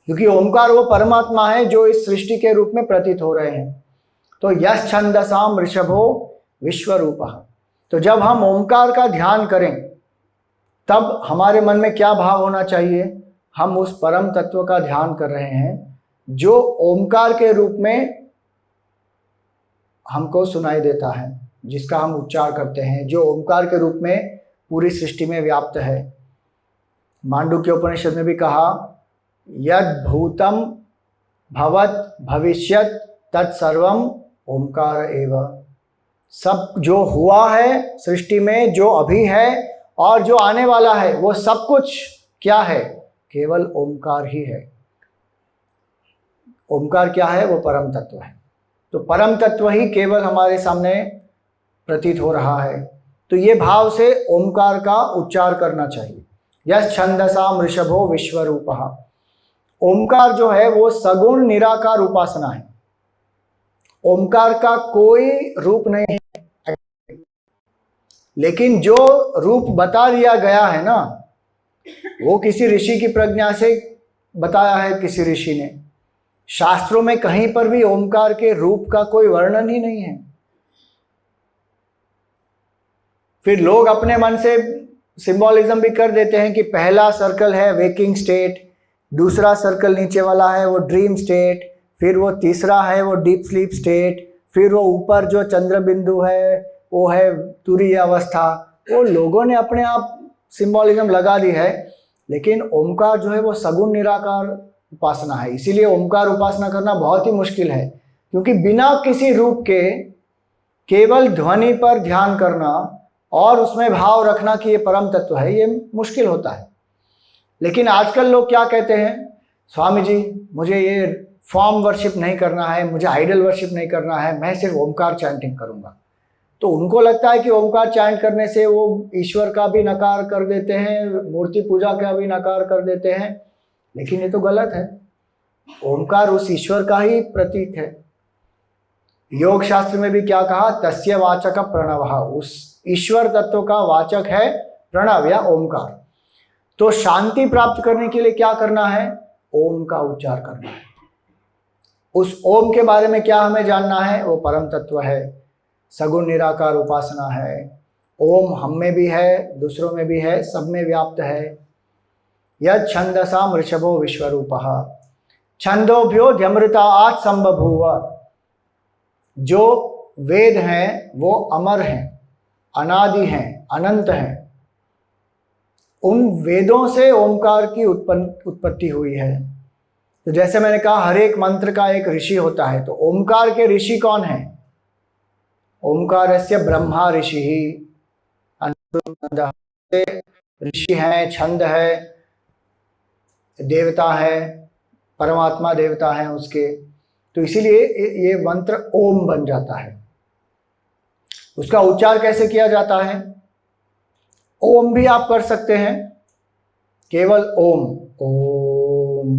क्योंकि ओमकार वो परमात्मा है जो इस सृष्टि के रूप में प्रतीत हो रहे हैं। तो यश छंदसाम ऋषभो विश्व रूपः। तो जब हम ओमकार का ध्यान करें तब हमारे मन में क्या भाव होना चाहिए? हम उस परम तत्व का ध्यान कर रहे हैं जो ओमकार के रूप में हमको सुनाई देता है, जिसका हम उच्चार करते हैं, जो ओमकार के रूप में पूरी सृष्टि में व्याप्त है। मांडुक्य उपनिषद में भी कहा यद भूतम भवत भविष्यत तत्सर्वम ओमकार एव। सब जो हुआ है सृष्टि में, जो अभी है और जो आने वाला है, वो सब कुछ क्या है? केवल ओमकार ही है। ओमकार क्या है? वो परम तत्व है। तो परम तत्व ही केवल हमारे सामने प्रतीत हो रहा है। तो ये भाव से ओमकार का उच्चार करना चाहिए। यस छंदसाम ऋषभो विश्वरूपः। ओमकार जो है वो सगुण निराकार उपासना है। ओमकार का कोई रूप नहीं है, लेकिन जो रूप बता दिया गया है ना, वो किसी ऋषि की प्रज्ञा से बताया है किसी ऋषि ने। शास्त्रों में कहीं पर भी ओमकार के रूप का कोई वर्णन ही नहीं है। फिर लोग अपने मन से सिंबॉलिज्म भी कर देते हैं कि पहला सर्कल है वेकिंग स्टेट, दूसरा सर्कल नीचे वाला है वो ड्रीम स्टेट, फिर वो तीसरा है वो डीप स्लीप स्टेट, फिर वो ऊपर जो चंद्र बिंदु है वो है तुरीय अवस्था। वो लोगों ने अपने आप सिंबॉलिज्म लगा दी है, लेकिन ओमकार जो है वो सगुण निराकार उपासना है। इसीलिए ओमकार उपासना करना बहुत ही मुश्किल है, क्योंकि बिना किसी रूप के केवल ध्वनि पर ध्यान करना और उसमें भाव रखना कि ये परम तत्व है, ये मुश्किल होता है। लेकिन आजकल लोग क्या कहते हैं, स्वामी जी मुझे ये फॉर्म वर्शिप नहीं करना है, मुझे आइडल वर्शिप नहीं करना है, मैं सिर्फ ओमकार चैंटिंग करूँगा। तो उनको लगता है कि ओमकार चैंट करने से वो ईश्वर का भी नकार कर देते हैं, मूर्ति पूजा का भी नकार कर देते हैं, लेकिन ये तो गलत है। ओमकार उस ईश्वर का ही प्रतीक है। योग शास्त्र में भी क्या कहा, तस्य वाचक प्रणवः, उस ईश्वर तत्व का वाचक है प्रणव या ओमकार। तो शांति प्राप्त करने के लिए क्या करना है, ओम का उच्चार करना है। उस ओम के बारे में क्या हमें जानना है, वो परम तत्व है, सगुण निराकार उपासना है। ओम हम में भी है, दूसरों में भी है, सब में व्याप्त है। यह छंदसाम ऋषभो विश्वरूपः छंदोभ्यो ध्यमृतात् संबभूव। जो वेद हैं वो अमर हैं, अनादि हैं, अनंत हैं। उन वेदों से ओमकार की उत्पत्ति हुई है। तो जैसे मैंने कहा हर एक मंत्र का एक ऋषि होता है, तो ओमकार के ऋषि कौन है? ओमकारस्य ब्रह्मा ऋषि ही, ऋषि हैं, छंद है, देवता है, परमात्मा देवता है उसके। तो इसीलिए ये मंत्र ओम बन जाता है। उसका उच्चार कैसे किया जाता है? ओम भी आप कर सकते हैं, केवल ओम, ओम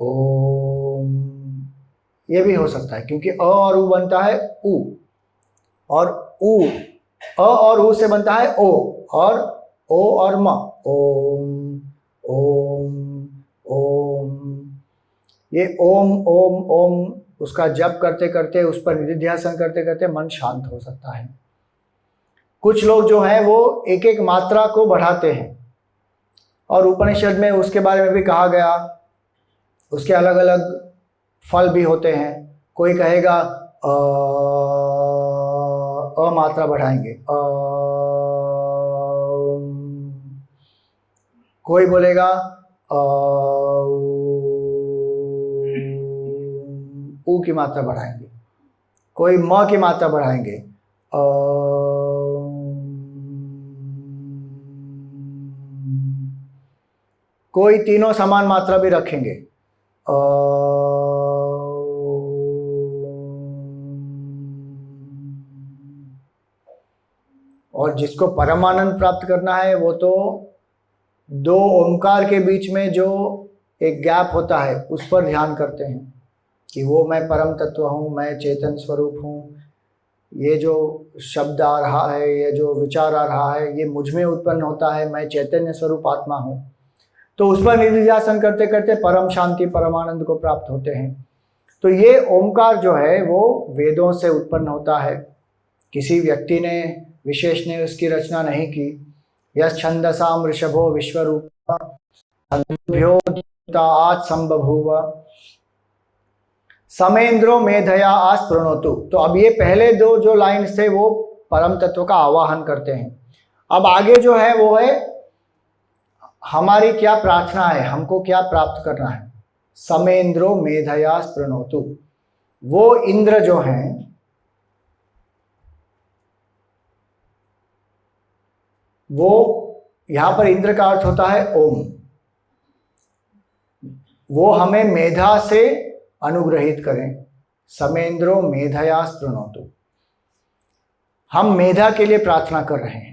ओम, ये भी हो सकता है, क्योंकि अ और उ बनता है उ, और उ अ और उ से बनता है ओ, और ओ और म, ओम ओम ओम। ये ओम ओम ओम उसका जप करते करते, उस पर निधिध्यासन करते करते मन शांत हो सकता है। कुछ लोग जो हैं वो एक एक मात्रा को बढ़ाते हैं, और उपनिषद में उसके बारे में भी कहा गया, उसके अलग अलग फल भी होते हैं। कोई कहेगा अ मात्रा बढ़ाएंगे, कोई बोलेगा ऊ की मात्रा बढ़ाएंगे, कोई म की मात्रा बढ़ाएंगे, कोई तीनों समान मात्रा भी रखेंगे, और जिसको परमानंद प्राप्त करना है वो तो दो ओंकार के बीच में जो एक गैप होता है उस पर ध्यान करते हैं कि वो मैं परम तत्व हूँ, मैं चेतन स्वरूप हूँ। ये जो शब्द आ रहा है, ये जो विचार आ रहा है, ये मुझ में उत्पन्न होता है, मैं चैतन्य स्वरूप आत्मा हूँ। तो उस पर निधिध्यासन करते करते परम शांति, परमानंद को प्राप्त होते हैं। तो ये ओंकार जो है वो वेदों से उत्पन्न होता है, किसी व्यक्ति ने विशेष ने उसकी रचना नहीं की। यस छंदसाम ऋषभो विश्वरूपः छंदोभ्योऽत संबभूव समेन्द्रो मेधया आस्पृणोतु। तो अब ये पहले दो जो लाइन्स थे वो परम तत्व का आवाहन करते हैं। अब आगे जो है वो है हमारी क्या प्रार्थना है, हमको क्या प्राप्त करना है। समेन्द्रो मेधया स्पृणोतु, वो इंद्र जो हैं वो, यहां पर इंद्र का अर्थ होता है ओम। वो हमें मेधा से अनुग्रहित करें। समेंद्रो मेधया स्पृणोतु। हम मेधा के लिए प्रार्थना कर रहे हैं।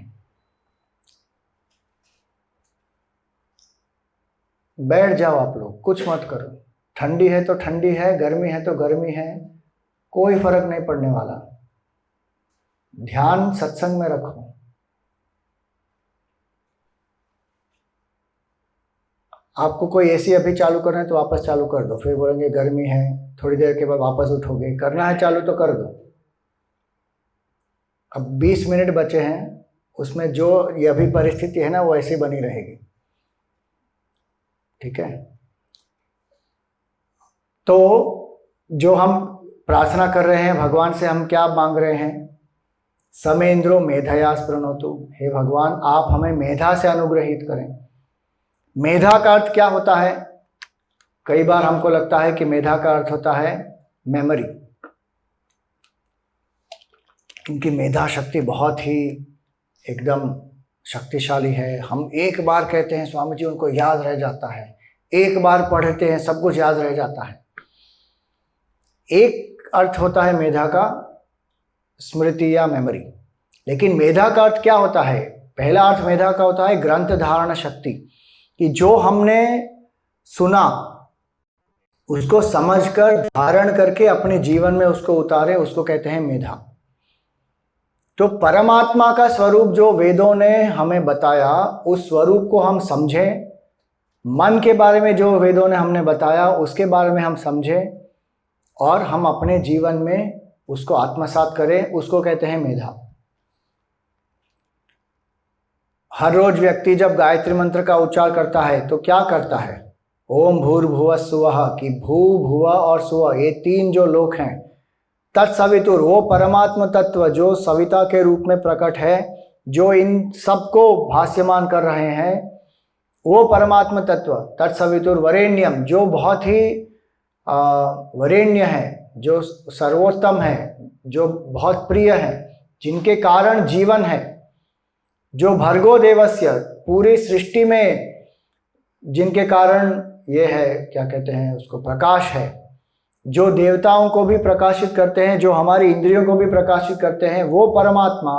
बैठ जाओ आप लोग, कुछ मत करो। ठंडी है तो ठंडी है, गर्मी है तो गर्मी है, कोई फर्क नहीं पड़ने वाला। ध्यान सत्संग में रखो। आपको कोई एसी अभी चालू करना है तो वापस चालू कर दो, फिर बोलेंगे गर्मी है, थोड़ी देर के बाद वापस उठोगे। करना है चालू तो कर दो। अब 20 मिनट बचे हैं, उसमें जो ये अभी परिस्थिति है ना वो ऐसी बनी रहेगी। ठीक है, तो जो हम प्रार्थना कर रहे हैं भगवान से, हम क्या मांग रहे हैं? समेंद्रो मेधया स्पृणोतु। हे भगवान, आप हमें मेधा से अनुग्रहित करें। मेधा का अर्थ क्या होता है? कई बार हमको लगता है कि मेधा का अर्थ होता है मेमोरी। इनकी मेधा शक्ति बहुत ही एकदम शक्तिशाली है। हम एक बार कहते हैं स्वामी जी, उनको याद रह जाता है। एक बार पढ़ते हैं, सब कुछ याद रह जाता है। एक अर्थ होता है मेधा का, स्मृति या मेमोरी। लेकिन मेधा का अर्थ क्या होता है? पहला अर्थ मेधा का होता है ग्रंथ धारण शक्ति, कि जो हमने सुना उसको समझकर धारण करके अपने जीवन में उसको उतारे, उसको कहते हैं मेधा। तो परमात्मा का स्वरूप जो वेदों ने हमें बताया, उस स्वरूप को हम समझें। मन के बारे में जो वेदों ने हमने बताया उसके बारे में हम समझें और हम अपने जीवन में उसको आत्मसात करें, उसको कहते हैं मेधा। हर रोज व्यक्ति जब गायत्री मंत्र का उच्चार करता है तो क्या करता है? ओम भूर्भुवः स्वः, कि भू भुवा और स्व, ये तीन जो लोक हैं, तत्सवितुर, वो परमात्म तत्व जो सविता के रूप में प्रकट है, जो इन सबको भास्यमान कर रहे हैं, वो परमात्म तत्व। तत्सवितुर वरेण्यम, जो बहुत ही वरेण्य है, जो सर्वोत्तम है, जो बहुत प्रिय है, जिनके कारण जीवन है। जो भर्गो देवस्य, पूरी सृष्टि में जिनके कारण ये है, क्या कहते हैं उसको, प्रकाश है। जो देवताओं को भी प्रकाशित करते हैं, जो हमारी इंद्रियों को भी प्रकाशित करते हैं, वो परमात्मा।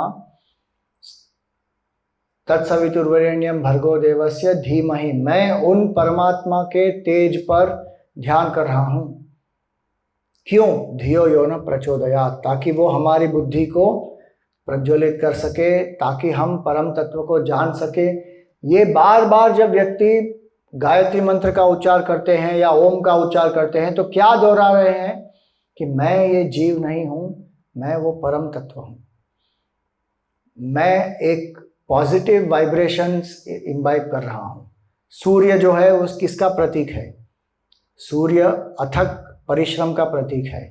तत्सवितुर्वरेण्यम भर्गो देवस्य धीमहि, मैं उन परमात्मा के तेज पर ध्यान कर रहा हूं। क्यों? धियो यो न प्रचोदयात्, ताकि वो हमारी बुद्धि को प्रज्वलित कर सके, ताकि हम परम तत्व को जान सके। ये बार बार जब व्यक्ति गायत्री मंत्र का उच्चार करते हैं या ओम का उच्चार करते हैं तो क्या दोहरा रहे हैं? कि मैं ये जीव नहीं हूं, मैं वो परम तत्व हूं। मैं एक पॉजिटिव वाइब्रेशंस इम्बाइब कर रहा हूं। सूर्य जो है उस किसका प्रतीक है? सूर्य अथक परिश्रम का प्रतीक है,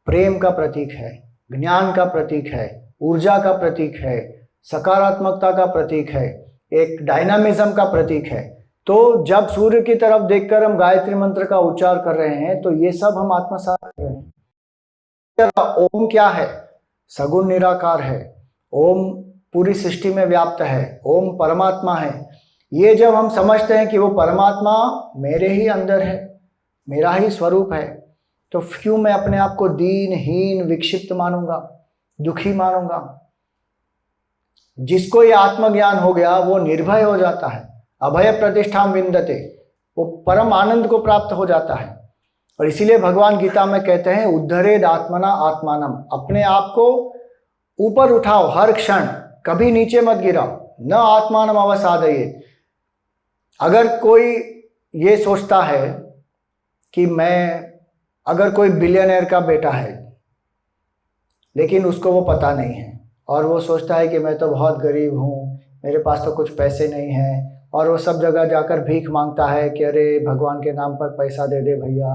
प्रेम का प्रतीक है, ज्ञान का प्रतीक है, ऊर्जा का प्रतीक है, सकारात्मकता का प्रतीक है, एक डायनामिज्म का प्रतीक है। तो जब सूर्य की तरफ देखकर हम गायत्री मंत्र का उच्चार कर रहे हैं तो ये सब हम आत्मसात कर रहे हैं। ओम क्या है? सगुण निराकार है। ओम पूरी सृष्टि में व्याप्त है। ओम परमात्मा है। ये जब हम समझते हैं कि वो परमात्मा मेरे ही अंदर है, मेरा ही स्वरूप है, तो क्यों मैं अपने आप को दीनहीन, विक्षिप्त मानूंगा, दुखी मानूंगा? जिसको ये आत्मज्ञान हो गया वो निर्भय हो जाता है, अभय प्रतिष्ठाम विंदते, वो परम आनंद को प्राप्त हो जाता है। और इसीलिए भगवान गीता में कहते हैं उद्धरेद आत्मना आत्मानम, अपने आप को ऊपर उठाओ हर क्षण, कभी नीचे मत गिराओ। न आत्मानम अवसादयेत। अगर कोई ये सोचता है कि अगर कोई बिलियनर का बेटा है लेकिन उसको वो पता नहीं है और वो सोचता है कि मैं तो बहुत गरीब हूँ, मेरे पास तो कुछ पैसे नहीं हैं, और वो सब जगह जाकर भीख मांगता है कि अरे भगवान के नाम पर पैसा दे दे भैया,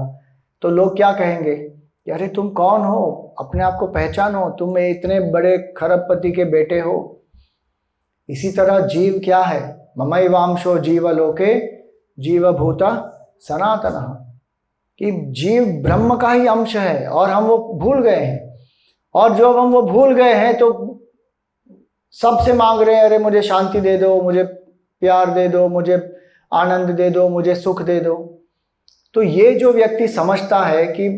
तो लोग क्या कहेंगे कि अरे तुम कौन हो, अपने आप को पहचानो, तुम इतने बड़े खरबपति के बेटे हो। इसी तरह जीव क्या है? ममैवांशो जीवलोके जीवभूता सनातनः, कि जीव ब्रह्म का ही अंश है और हम वो भूल गए हैं। और जब हम वो भूल गए हैं तो सबसे मांग रहे हैं, अरे मुझे शांति दे दो, मुझे प्यार दे दो, मुझे आनंद दे दो, मुझे सुख दे दो। तो ये जो व्यक्ति समझता है कि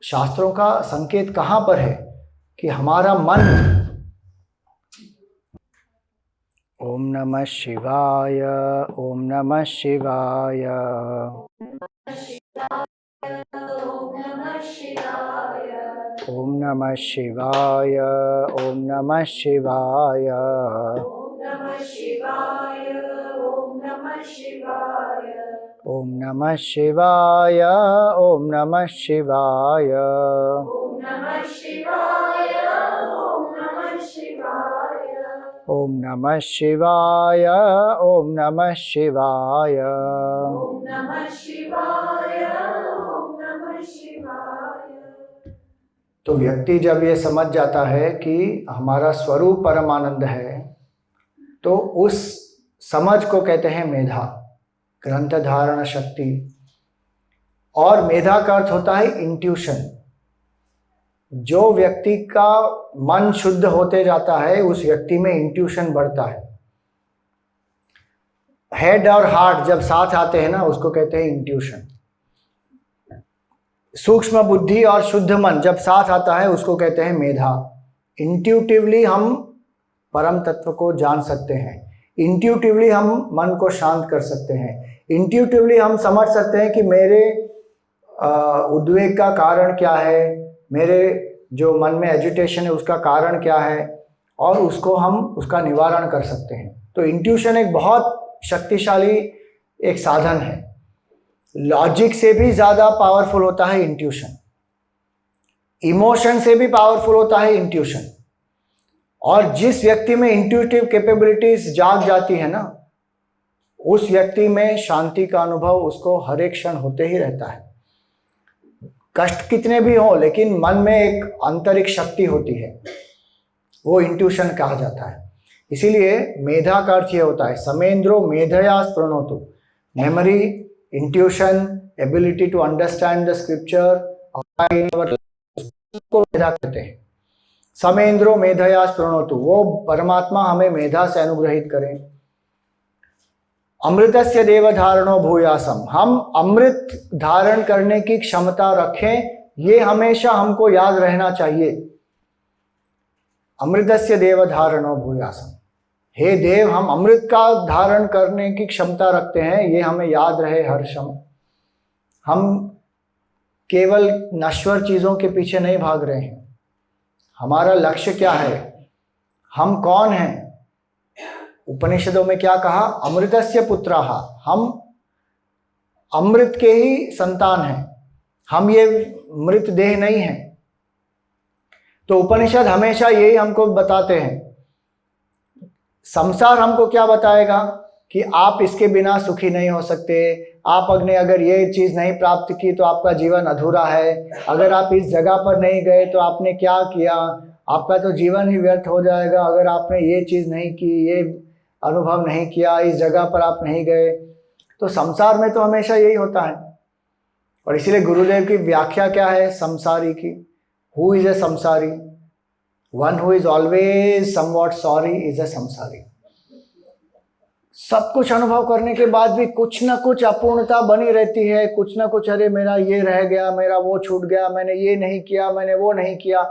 शास्त्रों का संकेत कहाँ पर है कि हमारा मन, ओम नमः शिवाय, ओम नमः शिवाय, ओम नमः शिवाय, ओम नमः शिवाय, ओम नमः शिवाय, ओम नमः शिवाय, ओम नमः शिवाय, ओम नमः शिवाय। तो व्यक्ति जब ये समझ जाता है कि हमारा स्वरूप परमानंद है, तो उस समझ को कहते हैं मेधा, ग्रंथ धारण शक्ति। और मेधा का अर्थ होता है इंट्यूशन। जो व्यक्ति का मन शुद्ध होते जाता है उस व्यक्ति में इंट्यूशन बढ़ता है। हेड और हार्ट जब साथ आते हैं ना, उसको कहते हैं इंट्यूशन। सूक्ष्म बुद्धि और शुद्ध मन जब साथ आता है उसको कहते हैं मेधा। इंट्यूटिवली हम परम तत्व को जान सकते हैं, इंट्यूटिवली हम मन को शांत कर सकते हैं, इंट्यूटिवली हम समझ सकते हैं कि मेरे उद्वेग का कारण क्या है, मेरे जो मन में एजिटेशन है उसका कारण क्या है, और उसको हम उसका निवारण कर सकते हैं। तो इंट्यूशन एक बहुत शक्तिशाली एक साधन है। लॉजिक से भी ज़्यादा पावरफुल होता है इंट्यूशन, इमोशन से भी पावरफुल होता है इंट्यूशन। और जिस व्यक्ति में इंट्यूटिव कैपेबिलिटीज जाग जाती है ना, उस व्यक्ति में शांति का अनुभव उसको हर एक क्षण होते ही रहता है। कष्ट कितने भी हो, लेकिन मन में एक आंतरिक शक्ति होती है, वो इंट्यूशन कहा जाता है। इसीलिए मेधा का अर्थ ये होता है समेंद्रो मेधया स्पृणोतु। Memory, intuition, ability to understand the scripture, को मेधा कहते हैं। समेंद्रो मेधया स्पृणोतु, वो परमात्मा हमें मेधा से अनुग्रहित करें। अमृतस्य देव धारणो भूयासम, हम अमृत धारण करने की क्षमता रखें, ये हमेशा हमको याद रहना चाहिए। अमृतस्य देव धारणो भूयासम, हे देव हम अमृत का धारण करने की क्षमता रखते हैं, ये हमें याद रहे हर क्षण। हम केवल नश्वर चीज़ों के पीछे नहीं भाग रहे हैं। हमारा लक्ष्य क्या है, हम कौन हैं। उपनिषदों में क्या कहा, अमृतस्य पुत्राः, हम अमृत के ही संतान हैं, हम ये मृत देह नहीं हैं। तो उपनिषद हमेशा यही हमको बताते हैं। संसार हमको क्या बताएगा कि आप इसके बिना सुखी नहीं हो सकते, आपने अगर ये चीज़ नहीं प्राप्त की तो आपका जीवन अधूरा है, अगर आप इस जगह पर नहीं गए तो आपने क्या किया, आपका तो जीवन ही व्यर्थ हो जाएगा, अगर आपने ये चीज़ नहीं की, ये अनुभव नहीं किया, इस जगह पर आप नहीं गए। तो संसार में तो हमेशा यही होता है। और इसीलिए गुरुदेव की व्याख्या क्या है संसारी की, हु इज ए संसारी, one who is always somewhat sorry is a संसारी। सब कुछ अनुभव करने के बाद भी कुछ ना कुछ अपूर्णता बनी रहती है, कुछ ना कुछ, अरे मेरा ये रह गया, मेरा वो छूट गया, मैंने ये नहीं किया, मैंने वो नहीं किया,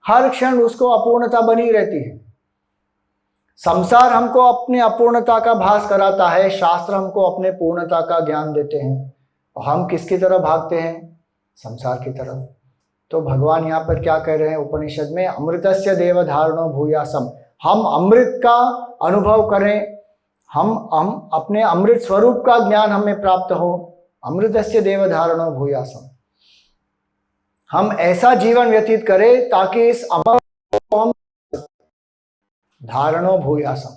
हर क्षण उसको अपूर्णता बनी रहती है। संसार हमको अपनी अपूर्णता का भास कराता है, शास्त्र हमको अपने पूर्णता का ज्ञान देते हैं, और हम किसकी तरफ भागते हैं, संसार की तरफ। तो भगवान यहाँ पर क्या कह रहे हैं उपनिषद में, अमृतस्य देव धारणो भूयासम, हम अमृत का अनुभव करें, हम अपने अमृत स्वरूप का ज्ञान हमें प्राप्त हो। अमृतस्य देव धारणो भूयासम, हम ऐसा जीवन व्यतीत करें ताकि इस अमर को हम धारणो भूयासम।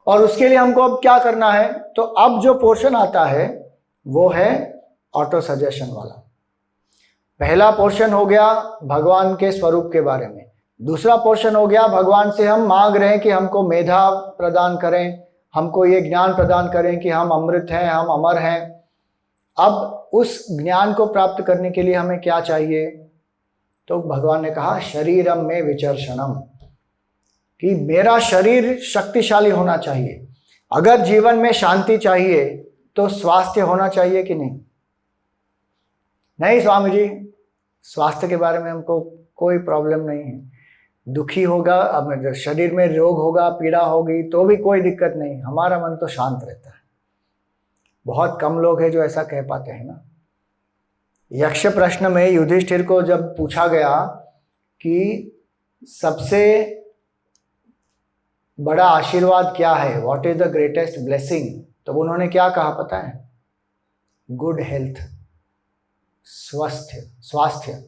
और उसके लिए हमको अब क्या करना है, तो अब जो पोर्शन आता है वो है ऑटो सजेशन वाला। पहला पोर्शन हो गया भगवान के स्वरूप के बारे में, दूसरा पोर्शन हो गया भगवान से हम मांग रहे हैं कि हमको मेधा प्रदान करें, हमको ये ज्ञान प्रदान करें कि हम अमृत हैं, हम अमर हैं। अब उस ज्ञान को प्राप्त करने के लिए हमें क्या चाहिए, तो भगवान ने कहा शरीरम में विचर्षणम, कि मेरा शरीर शक्तिशाली होना चाहिए। अगर जीवन में शांति चाहिए तो स्वास्थ्य होना चाहिए कि नहीं, नहीं स्वामी जी, स्वास्थ्य के बारे में हमको कोई प्रॉब्लम नहीं है। दुखी होगा, अब शरीर में रोग होगा, पीड़ा होगी तो भी कोई दिक्कत नहीं, हमारा मन तो शांत रहता है। बहुत कम लोग हैं जो ऐसा कह पाते हैं ना। यक्ष प्रश्न में युधिष्ठिर को जब पूछा गया कि सबसे बड़ा आशीर्वाद क्या है, what is the greatest blessing, तो उन्होंने क्या कहा पता है? गुड हेल्थ, स्वास्थ्य।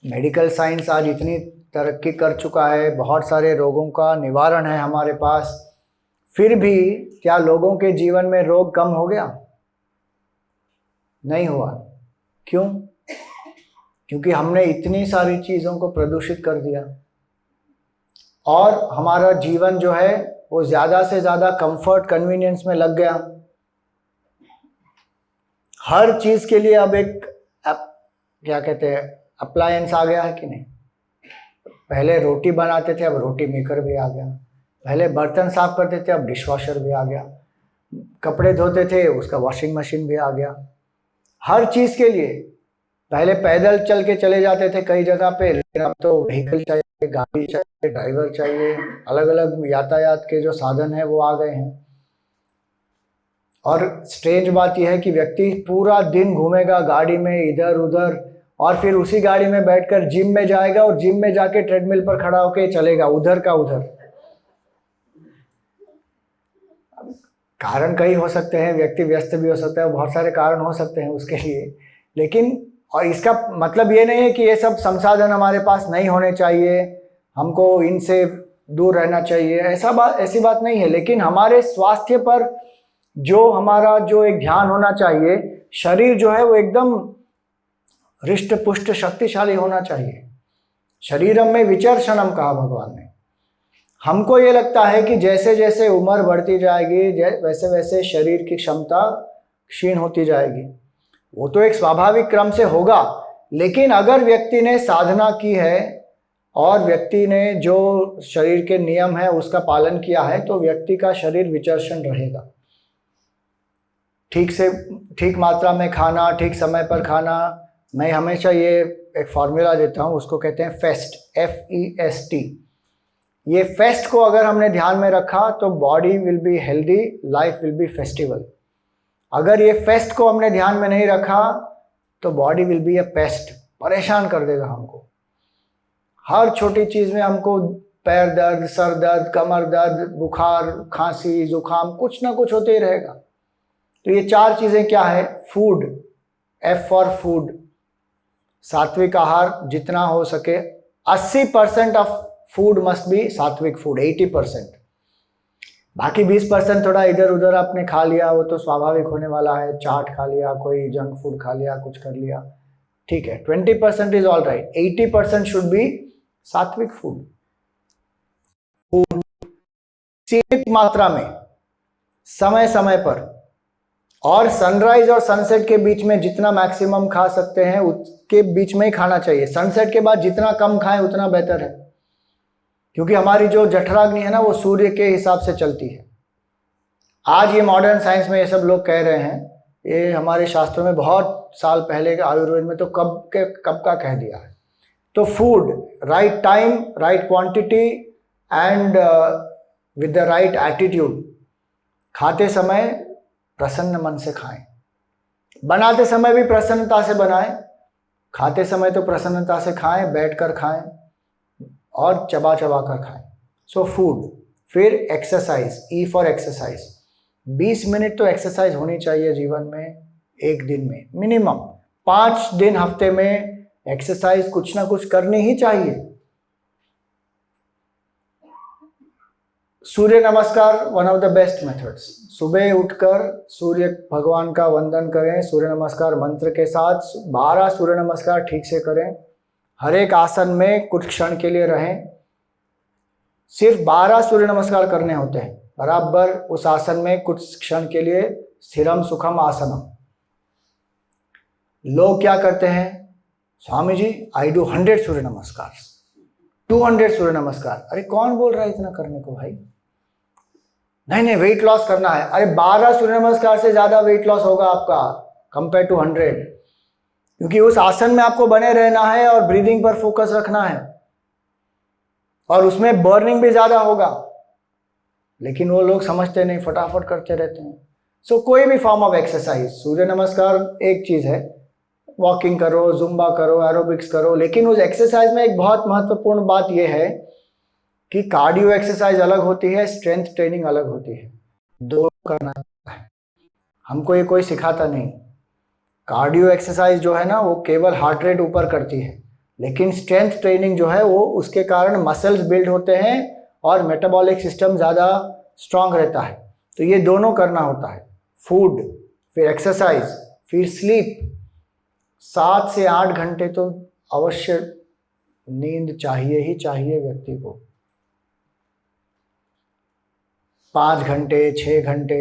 मेडिकल साइंस आज इतनी तरक्की कर चुका है, बहुत सारे रोगों का निवारण है हमारे पास, फिर भी क्या लोगों के जीवन में रोग कम हो गया? नहीं हुआ। क्यों? क्योंकि हमने इतनी सारी चीज़ों को प्रदूषित कर दिया और हमारा जीवन जो है वो ज़्यादा से ज़्यादा कंफर्ट कन्वीनियंस में लग गया। हर चीज़ के लिए अब एक क्या कहते हैं, अप्लायंस आ गया है कि नहीं। पहले रोटी बनाते थे, अब रोटी मेकर भी आ गया। पहले बर्तन साफ करते थे, अब डिशवॉशर भी आ गया। कपड़े धोते थे, उसका वॉशिंग मशीन भी आ गया। हर चीज़ के लिए पहले पैदल चल के चले जाते थे कई जगह पे, लेकिन अब तो व्हीकल चाहिए, गाड़ी चाहिए, ड्राइवर चाहिए, अलग अलग यातायात के जो साधन हैं वो आ गए हैं। और स्ट्रेंज बात यह है कि व्यक्ति पूरा दिन घूमेगा गाड़ी में इधर उधर, और फिर उसी गाड़ी में बैठकर जिम में जाएगा और जिम में जाके ट्रेडमिल पर खड़ा होकर चलेगा उधर का उधर। कारण कई हो सकते हैं, व्यक्ति व्यस्त भी हो सकता है, बहुत सारे कारण हो सकते हैं उसके लिए, लेकिन और इसका मतलब ये नहीं है कि ये सब संसाधन हमारे पास नहीं होने चाहिए, हमको इनसे दूर रहना चाहिए, ऐसी बात नहीं है। लेकिन हमारे स्वास्थ्य पर जो हमारा जो एक ध्यान होना चाहिए, शरीर जो है वो एकदम हृष्ट पुष्ट शक्तिशाली होना चाहिए। शरीरम में विचर्षणम कहा भगवान ने। हमको ये लगता है कि जैसे जैसे उम्र बढ़ती जाएगी वैसे वैसे शरीर की क्षमता क्षीण होती जाएगी। वो तो एक स्वाभाविक क्रम से होगा, लेकिन अगर व्यक्ति ने साधना की है और व्यक्ति ने जो शरीर के नियम है उसका पालन किया है तो व्यक्ति का शरीर विचर्षण रहेगा। ठीक मात्रा में खाना, ठीक समय पर खाना। मैं हमेशा ये एक फॉर्मूला देता हूँ, उसको कहते हैं फेस्ट, FEST। ये फेस्ट को अगर हमने ध्यान में रखा तो body will be healthy, life will be festival. अगर ये फेस्ट को हमने ध्यान में नहीं रखा तो body will be a paste, परेशान कर देगा हमको। हर छोटी चीज़ में हमको पैर दर्द, सर दर्द, कमर दर्द, बुखार, खांसी, जुकाम, कुछ ना कुछ होते ही रहेगा। तो ये 4 चीज़ें क्या है? फूड, F फॉर फूड, सात्विक आहार जितना हो सके। 80% ऑफ फूड मस्ट बी सात्विक फूड, 80%। बाकी 20% थोड़ा इधर उधर आपने खा लिया, वो तो स्वाभाविक होने वाला है, चाट खा लिया, कोई जंक फूड खा लिया, कुछ कर लिया, ठीक है। 20% is all right, 80% should be सात्विक फूड। सीमित मात्रा में, समय समय पर, और सनराइज और सनसेट के बीच में जितना मैक्सिमम खा सकते हैं उसके बीच में ही खाना चाहिए। सनसेट के बाद जितना कम खाएं उतना बेहतर है, क्योंकि हमारी जो जठराग्नि है ना वो सूर्य के हिसाब से चलती है। आज ये मॉडर्न साइंस में ये सब लोग कह रहे हैं, ये हमारे शास्त्रों में बहुत साल पहले, आयुर्वेद में तो कब का कह दिया है। तो food, right time, right quantity and with the right attitude. खाते समय प्रसन्न मन से खाएं, बनाते समय भी प्रसन्नता से बनाएं, खाते समय तो प्रसन्नता से खाएं, बैठकर खाएं और चबा चबा कर खाएं। So food. फिर exercise, E for exercise. 20 minute तो एक्सरसाइज होनी चाहिए जीवन में, एक दिन में मिनिमम। 5 दिन हफ्ते में एक्सरसाइज कुछ ना कुछ करनी ही चाहिए। सूर्य नमस्कार one of the best methods. सुबह उठकर सूर्य भगवान का वंदन करें, सूर्य नमस्कार मंत्र के साथ 12 सूर्य नमस्कार ठीक से करें। हर एक आसन में कुछ क्षण के लिए रहें। सिर्फ 12 सूर्य नमस्कार करने होते हैं, बराबर उस आसन में कुछ क्षण के लिए स्थिरम सुखम आसनम। लोग क्या करते हैं, स्वामी जी आई डू 100 सूर्य नमस्कार, 200 सूर्य नमस्कार। अरे कौन बोल रहा है इतना करने को भाई? नहीं नहीं वेट लॉस करना है, अरे 12 सूर्य नमस्कार से ज़्यादा वेट लॉस होगा आपका कंपेयर टू 100, क्योंकि उस आसन में आपको बने रहना है और ब्रीदिंग पर फोकस रखना है, और उसमें बर्निंग भी ज़्यादा होगा। लेकिन वो लोग समझते नहीं, फटाफट करते रहते हैं। सो कोई भी फॉर्म ऑफ एक्सरसाइज, सूर्य नमस्कार एक चीज़ है, वॉकिंग करो, जुम्बा करो, एरोबिक्स करो, लेकिन उस एक्सरसाइज में एक बहुत महत्वपूर्ण बात यह है कि कार्डियो एक्सरसाइज अलग होती है, स्ट्रेंथ ट्रेनिंग अलग होती है, दोनों करना है। हमको ये कोई सिखाता नहीं। कार्डियो एक्सरसाइज जो है ना वो केवल हार्ट रेट ऊपर करती है, लेकिन स्ट्रेंथ ट्रेनिंग जो है वो उसके कारण मसल्स बिल्ड होते हैं और मेटाबॉलिक सिस्टम ज़्यादा स्ट्रांग रहता है। तो ये दोनों करना होता है, फूड, फिर एक्सरसाइज, फिर स्लीप। 7 से 8 घंटे तो अवश्य नींद चाहिए ही चाहिए व्यक्ति को, 5 घंटे, 6 घंटे।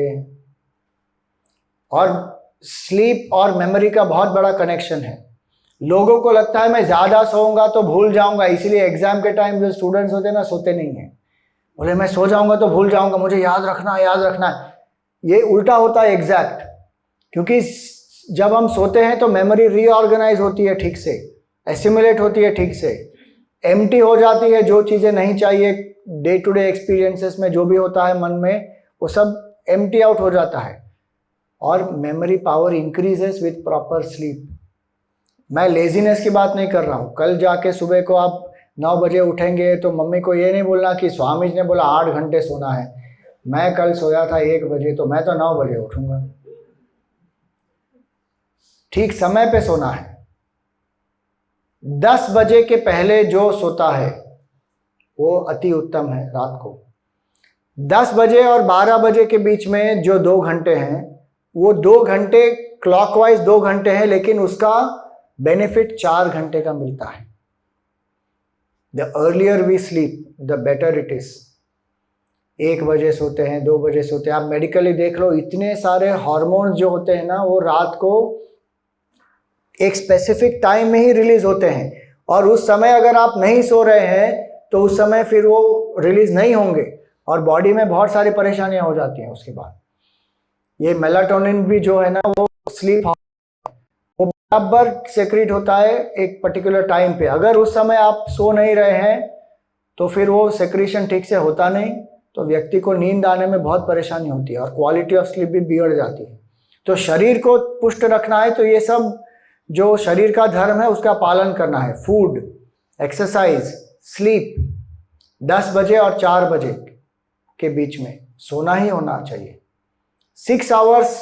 और स्लीप और मेमोरी का बहुत बड़ा कनेक्शन है। लोगों को लगता है मैं ज़्यादा सोऊंगा तो भूल जाऊंगा, इसीलिए एग्जाम के टाइम जो स्टूडेंट्स होते हैं ना सोते नहीं हैं, बोले मैं सो जाऊंगा तो भूल जाऊंगा, मुझे याद रखना है, याद रखना है। ये उल्टा होता है एग्जैक्ट, क्योंकि जब हम सोते हैं तो मेमोरी रीऑर्गेनाइज होती है ठीक से, एसिमुलेट होती है ठीक से, एम्प्टी हो जाती है, जो चीज़ें नहीं चाहिए डे टू डे एक्सपीरियंसेस में जो भी होता है मन में वो सब एम्प्टी आउट हो जाता है, और memory power increases with proper sleep. मैं लेजीनेस की बात नहीं कर रहा हूँ। कल जाके सुबह को आप 9 बजे उठेंगे तो मम्मी को ये नहीं बोलना कि स्वामी जी ने बोला 8 घंटे सोना है, मैं कल सोया था 1 बजे तो मैं तो 9 बजे उठूंगा। ठीक समय पे सोना है। 10 बजे के पहले जो सोता है वो अति उत्तम है। रात को 10 बजे और 12 बजे के बीच में जो 2 घंटे हैं वो 2 घंटे क्लॉकवाइज 2 घंटे हैं, लेकिन उसका बेनिफिट 4 घंटे का मिलता है। The earlier we sleep the better it is. 1 बजे सोते हैं, 2 बजे सोते हैं, आप मेडिकली देख लो, इतने सारे हार्मोन्स जो होते हैं ना वो रात को एक स्पेसिफिक टाइम में ही रिलीज होते हैं, और उस समय अगर आप नहीं सो रहे हैं तो उस समय फिर वो रिलीज नहीं होंगे और बॉडी में बहुत सारी परेशानियां हो जाती हैं उसके बाद। ये मेलाटोनिन भी जो है ना वो स्लीप वो बराबर सेक्रेट होता है एक पर्टिकुलर टाइम पे। अगर उस समय आप सो नहीं रहे हैं तो फिर वो सेक्रेशन ठीक से होता नहीं, तो व्यक्ति को नींद आने में बहुत परेशानी होती है और क्वालिटी ऑफ स्लीप भी बिगड़ जाती है। तो शरीर को पुष्ट रखना है तो ये सब जो शरीर का धर्म है उसका पालन करना है। फूड, एक्सरसाइज, स्लीप, 10 बजे और 4 बजे के बीच में सोना ही होना चाहिए। 6 आवर्स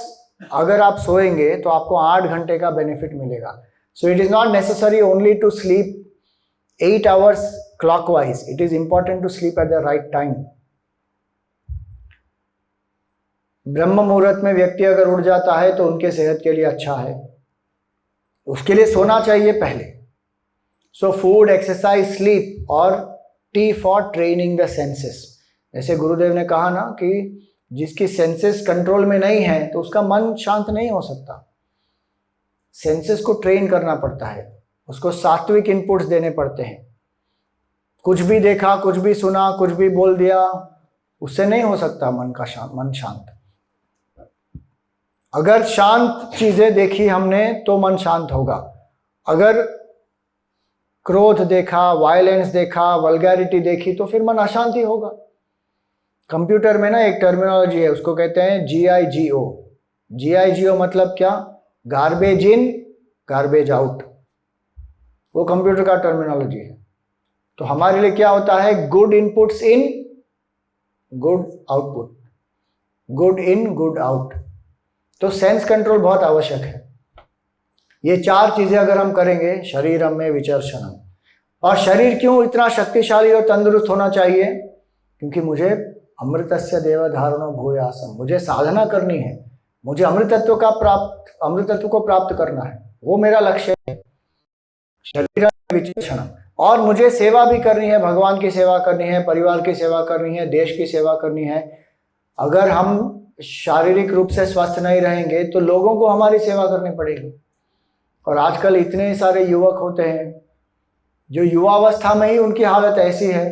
अगर आप सोएंगे तो आपको 8 घंटे का बेनिफिट मिलेगा। So it is not necessary only to sleep 8 hours clockwise, it is important to sleep at the right time. ब्रह्म मुहूर्त में व्यक्ति अगर उठ जाता है तो उनके सेहत के लिए अच्छा है, उसके लिए सोना चाहिए पहले। सो फूड, एक्सरसाइज, स्लीप और T for training the senses. जैसे गुरुदेव ने कहा ना कि जिसकी सेंसेस कंट्रोल में नहीं है तो उसका मन शांत नहीं हो सकता। सेंसेस को ट्रेन करना पड़ता है, उसको सात्विक इनपुट्स देने पड़ते हैं। कुछ भी देखा, कुछ भी सुना, कुछ भी बोल दिया, उससे नहीं हो सकता मन शांत। अगर शांत चीजें देखी हमने तो मन शांत होगा। अगर क्रोध देखा, वायलेंस देखा, वल्गैरिटी देखी तो फिर मन अशांति होगा। कंप्यूटर में ना एक टर्मिनोलॉजी है, उसको कहते हैं GIGO। GIGO मतलब क्या? गार्बेज इन, गार्बेज आउट। वो कंप्यूटर का टर्मिनोलॉजी है। तो हमारे लिए क्या होता है? Good inputs in, good output, good in, good out. तो सेंस कंट्रोल बहुत आवश्यक है। ये 4 चीजें अगर हम करेंगे, शरीरम में विचर्षणम। और शरीर क्यों इतना शक्तिशाली और तंदुरुस्त होना चाहिए? क्योंकि मुझे अमृतस्य देवधारणो भूयासम, मुझे साधना करनी है, मुझे अमृतत्व को प्राप्त करना है, वो मेरा लक्ष्य है। शरीर में विचर्षणम। और मुझे सेवा भी करनी है, भगवान की सेवा करनी है, परिवार की सेवा करनी है, देश की सेवा करनी है। अगर हम शारीरिक रूप से स्वस्थ नहीं रहेंगे तो लोगों को हमारी सेवा करनी पड़ेगी। और आजकल इतने सारे युवक होते हैं जो युवावस्था में ही उनकी हालत ऐसी है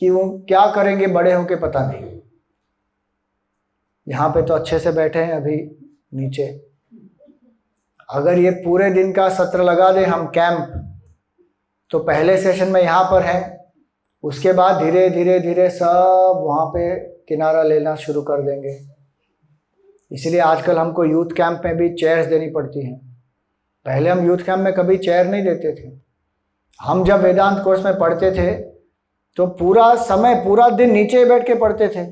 कि वो क्या करेंगे बड़े होके पता नहीं। यहाँ पे तो अच्छे से बैठे हैं अभी नीचे, अगर ये पूरे दिन का सत्र लगा दें हम कैंप, तो पहले सेशन में यहाँ पर है, उसके बाद धीरे धीरे धीरे सब वहाँ पे किनारा लेना शुरू कर देंगे। इसलिए आजकल हमको यूथ कैंप में भी चेयर्स देनी पड़ती हैं। पहले हम यूथ कैंप में कभी चेयर नहीं देते थे। हम जब वेदांत कोर्स में पढ़ते थे तो पूरा समय पूरा दिन नीचे बैठ के पढ़ते थे,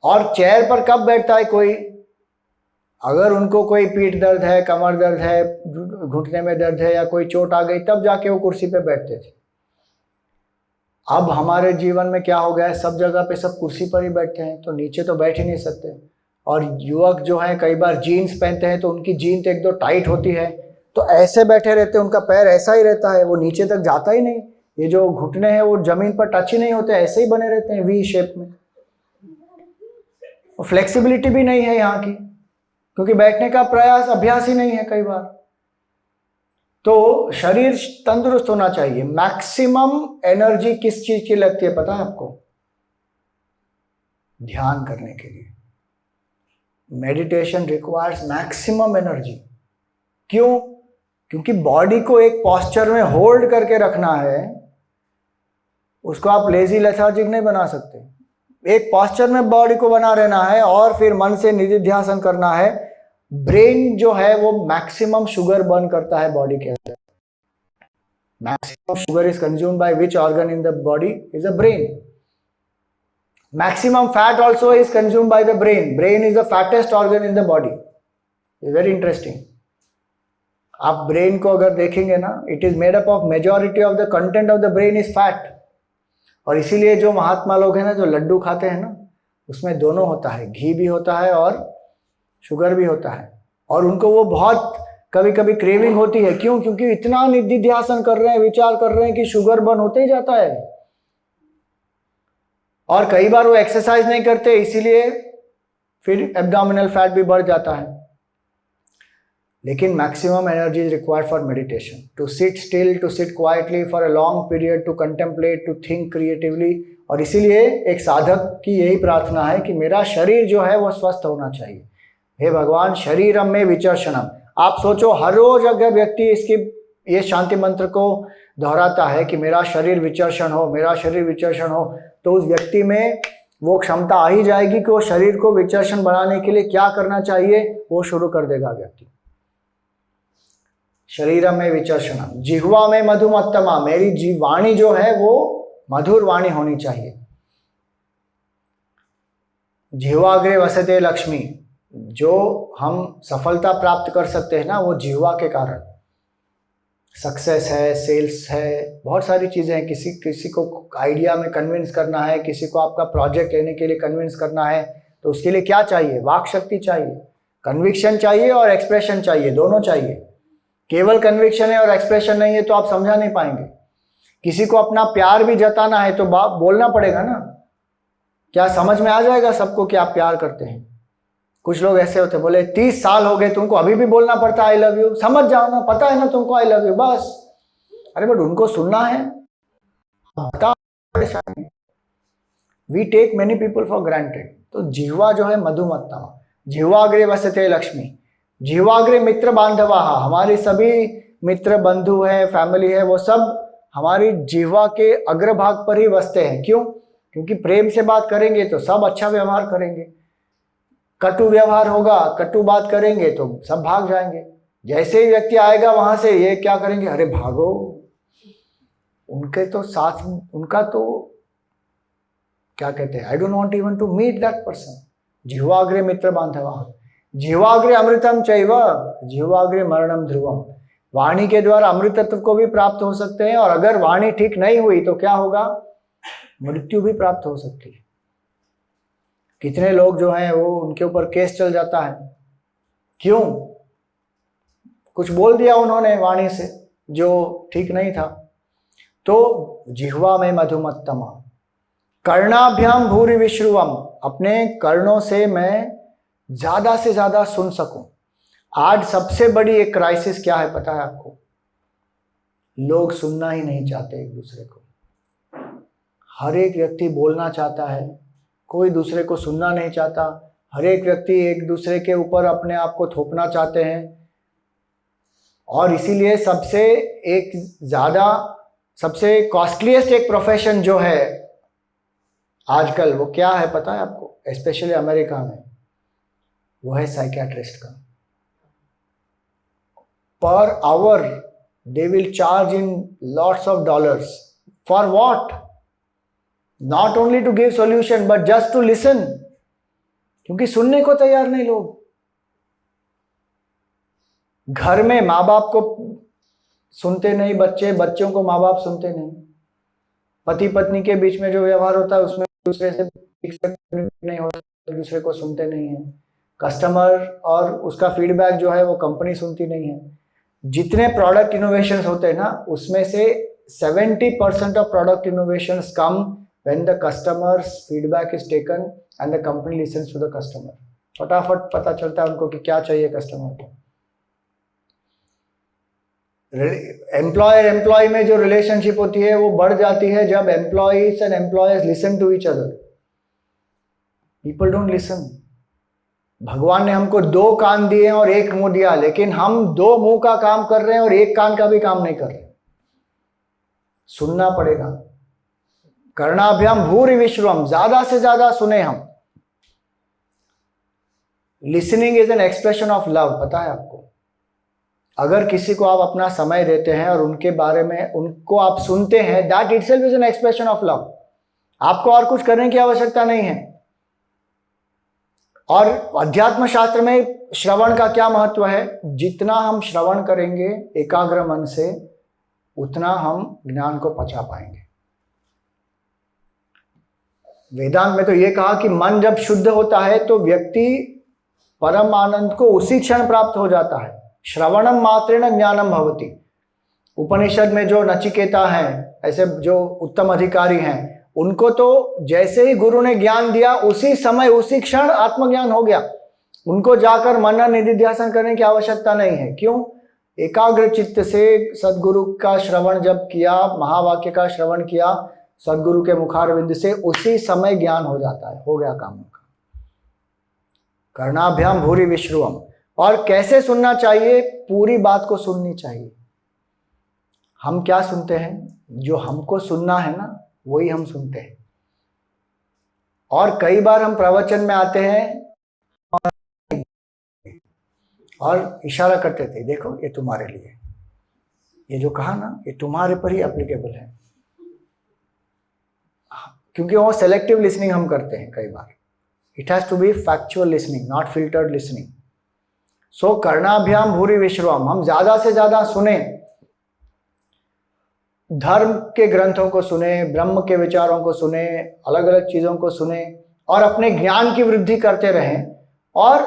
और चेयर पर कब बैठता है कोई? अगर उनको कोई पीठ दर्द है, कमर दर्द है, घुटने में दर्द है या कोई चोट आ गई, तब जाके वो कुर्सी पे बैठते थे। अब हमारे जीवन में क्या हो गया है, सब जगह पे सब कुर्सी पर ही बैठते हैं, तो नीचे तो बैठ ही नहीं सकते। और युवक जो हैं कई बार जीन्स पहनते हैं तो उनकी जीन तो एक दो टाइट होती है, तो ऐसे बैठे रहते हैं, उनका पैर ऐसा ही रहता है, वो नीचे तक जाता ही नहीं। ये जो घुटने हैं वो जमीन पर टच ही नहीं होते, ऐसे ही बने रहते हैं वी शेप में। और फ्लेक्सिबिलिटी भी नहीं है यहाँ की, क्योंकि बैठने का प्रयास अभ्यास ही नहीं है कई बार। तो शरीर तंदुरुस्त होना चाहिए। मैक्सिमम एनर्जी किस चीज की लगती है पता है आपको? ध्यान करने के लिए। Meditation requires maximum energy. क्यों? क्योंकि बॉडी को एक पोस्चर में होल्ड करके रखना है, उसको आप लेजी लेथार्जिक नहीं बना सकते। एक पोस्चर में बॉडी को बना रहना है और फिर मन से निधिध्यासन करना है। ब्रेन जो है वो मैक्सिमम शुगर बर्न करता है बॉडी के अंदर। Maximum sugar is consumed by which organ in the body? Is a brain. Maximum fat also is consumed by the brain. Brain is the fattest organ in the body. Is very interesting. आप brain को अगर देखेंगे ना, it is made up of majority of the content of the brain is fat. और इसीलिए जो महात्मा लोग हैं ना, जो लड्डू खाते हैं ना, उसमें दोनों होता है, घी भी होता है और शुगर भी होता है। और उनको वो बहुत कभी कभी क्रेविंग होती है। क्यों? क्योंकि इतना निधिध्यासन कर रहे हैं, विचार कर रहे हैं कि शुगर बर्न होते ही जाता है। और कई बार वो एक्सरसाइज नहीं करते, इसीलिए फिर एब्डोमिनल फैट भी बढ़ जाता है। लेकिन maximum energy is required for meditation, to sit still, to sit quietly for a long period, to contemplate, to think creatively. और इसीलिए एक साधक की यही प्रार्थना है कि मेरा शरीर जो है वो स्वस्थ होना चाहिए। हे भगवान, शरीरम में विचर्षणम। आप सोचो, हर रोज अगर व्यक्ति इसकी ये शांति मंत्र को दोहराता है कि मेरा शरीर विचर्षण हो, मेरा शरीर विचर्षण हो, तो उस व्यक्ति में वो क्षमता आ ही जाएगी कि वो शरीर को विचर्षण बनाने के लिए क्या करना चाहिए वो शुरू कर देगा व्यक्ति। शरीरम में विचर्षणम। जिह्वा में मधुमत्तमा। मेरी वाणी जो है वो मधुर वाणी होनी चाहिए। जिह्वाग्रे वसते लक्ष्मी। जो हम सफलता प्राप्त कर सकते हैं ना, वो जिह्वा के कारण। सक्सेस है, सेल्स है, बहुत सारी चीज़ें हैं। किसी को आइडिया में कन्विंस करना है, किसी को आपका प्रोजेक्ट लेने के लिए कन्विंस करना है, तो उसके लिए क्या चाहिए? वाक शक्ति चाहिए, कन्विक्शन चाहिए और एक्सप्रेशन चाहिए, दोनों चाहिए। केवल कन्विक्शन है और एक्सप्रेशन नहीं है तो आप समझा नहीं पाएंगे। किसी को अपना प्यार भी जताना है तो बोलना पड़ेगा ना। क्या समझ में आ जाएगा सबको कि आप प्यार करते हैं? कुछ लोग ऐसे होते, बोले 30 साल हो गए तुमको अभी भी बोलना पड़ता है आई लव यू। समझ जाओ ना, पता है ना तुमको आई लव यू, बस। अरे बट उनको सुनना है, बता। We take many people for granted. तो जिह्वा जो है मधुमत्तमा। जिह्वाग्रे वसते लक्ष्मी। जिह्वाग्रे मित्र बांधवा। हमारी सभी मित्र, बंधु है, फैमिली है, वो सब हमारी जिह्वा के अग्रभाग पर ही बसते हैं। क्यों? क्योंकि प्रेम से बात करेंगे तो सब अच्छा व्यवहार करेंगे। कटु व्यवहार होगा, कटु बात करेंगे तो सब भाग जाएंगे। जैसे ही व्यक्ति आएगा वहां से, ये क्या करेंगे? अरे भागो। उनके तो साथ, उनका तो क्या कहते हैं, I don't want even to meet that person. जिह्वाग्रे मित्र बांधवा। जिह्वाग्रे अमृतम चैव, जिह्वाग्रे मरणम ध्रुवम। वाणी के द्वारा अमृतत्व को भी प्राप्त हो सकते हैं, और अगर वाणी ठीक नहीं हुई तो क्या होगा? मृत्यु भी प्राप्त हो सकती है। कितने लोग जो हैं वो, उनके ऊपर केस चल जाता है। क्यों? कुछ बोल दिया उन्होंने वाणी से जो ठीक नहीं था। तो जिह्वा में मधुमत्तमा। कर्णाभ्याम भूरि विश्रुवम। अपने कर्णों से मैं ज्यादा से ज्यादा सुन सकूं। आज सबसे बड़ी एक क्राइसिस क्या है पता है आपको? लोग सुनना ही नहीं चाहते एक दूसरे को। हर एक व्यक्ति बोलना चाहता है, कोई दूसरे को सुनना नहीं चाहता। हर एक व्यक्ति एक दूसरे के ऊपर अपने आप को थोपना चाहते हैं। और इसीलिए सबसे कॉस्टलीस्ट एक प्रोफेशन जो है आजकल, वो क्या है पता है आपको? स्पेशली अमेरिका में, वो है साइकियाट्रिस्ट का। Per hour they will charge in lots of dollars for what? Not only to give solution but just to listen, क्योंकि सुनने को तैयार नहीं लोग। घर में माँ बाप को सुनते नहीं बच्चों को माँ बाप सुनते नहीं। पति पत्नी के बीच में जो व्यवहार होता है उसमें दूसरे से नहीं होता, दूसरे को सुनते नहीं है। कस्टमर और उसका फीडबैक जो है वो कंपनी सुनती नहीं है। जितने प्रोडक्ट इनोवेशंस होते हैं ना, उसमें से 70% of product innovations come when the customers feedback is taken and the company listens to the customer. फटाफट पता चलता है उनको कि क्या चाहिए कस्टमर को। एम्प्लॉयर एम्प्लॉय में जो रिलेशनशिप होती है वो बढ़ जाती है जब employees and employers listen to each other. People don't listen. भगवान ने हमको 2 कान दिए और 1 मुंह दिया, लेकिन हम 2 मुंह का काम कर रहे हैं और 1 कान का भी काम नहीं कर रहे। सुनना पड़ेगा। कर्णाभ्याम भूरि विश्वम, ज्यादा से ज्यादा सुने हम। Listening is an expression of love, पता है आपको? अगर किसी को आप अपना समय देते हैं और उनके बारे में उनको आप सुनते हैं, that itself is an expression of love. आपको और कुछ करने की आवश्यकता नहीं है। और अध्यात्म शास्त्र में श्रवण का क्या महत्व है? जितना हम श्रवण करेंगे एकाग्र मन से, उतना हम ज्ञान को पचा पाएंगे। वेदांत में तो ये कहा कि मन जब शुद्ध होता है तो व्यक्ति परम आनंद को उसी क्षण प्राप्त हो जाता है। श्रवणम मात्रेण ज्ञानम भवति। उपनिषद में जो नचिकेता हैं, ऐसे जो उत्तम अधिकारी हैं, उनको तो जैसे ही गुरु ने ज्ञान दिया उसी समय उसी क्षण आत्मज्ञान हो गया। उनको जाकर मनन निधिध्यासन करने की आवश्यकता नहीं है। क्यों? एकाग्र चित्त से सदगुरु का श्रवण जब किया, महावाक्य का श्रवण किया सदगुरु के मुखारविंद से, उसी समय ज्ञान हो जाता है। हो गया काम उनका। कर्णाभ्याम भूरि विश्रुवम। और कैसे सुनना चाहिए? पूरी बात को सुननी चाहिए। हम क्या सुनते हैं? जो हमको सुनना है ना, वही हम सुनते हैं। और कई बार हम प्रवचन में आते हैं और इशारा करते थे, देखो ये तुम्हारे लिए, ये जो कहा ना, ये तुम्हारे पर ही एप्लीकेबल है। क्योंकि वो सेलेक्टिव लिसनिंग हम करते हैं कई बार। It has to be factual listening, not filtered listening. So कर्णाभ्याम भूरि विश्रुवम, हम ज्यादा से ज्यादा सुने, धर्म के ग्रंथों को सुने, ब्रह्म के विचारों को सुने, अलग अलग चीजों को सुने और अपने ज्ञान की वृद्धि करते रहें। और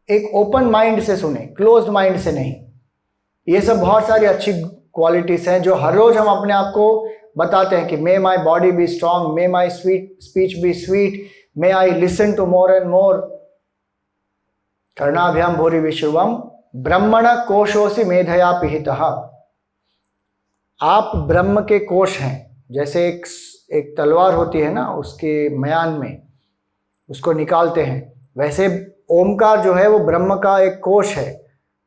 एक ओपन माइंड से सुने, क्लोज्ड माइंड से नहीं। ये सब बहुत सारी अच्छी क्वालिटीज हैं जो हर रोज हम अपने आप को बताते हैं कि may my body be strong, may my speech be sweet, may I listen to more and more. कर्णाभ्याम भूरि विश्रुवम ब्रह्मण कोशोसि मेधया पिहितः। आप ब्रह्म के कोश हैं। जैसे एक तलवार होती है ना, उसके म्यान में उसको निकालते हैं, वैसे ओमकार जो है वो ब्रह्म का एक कोश है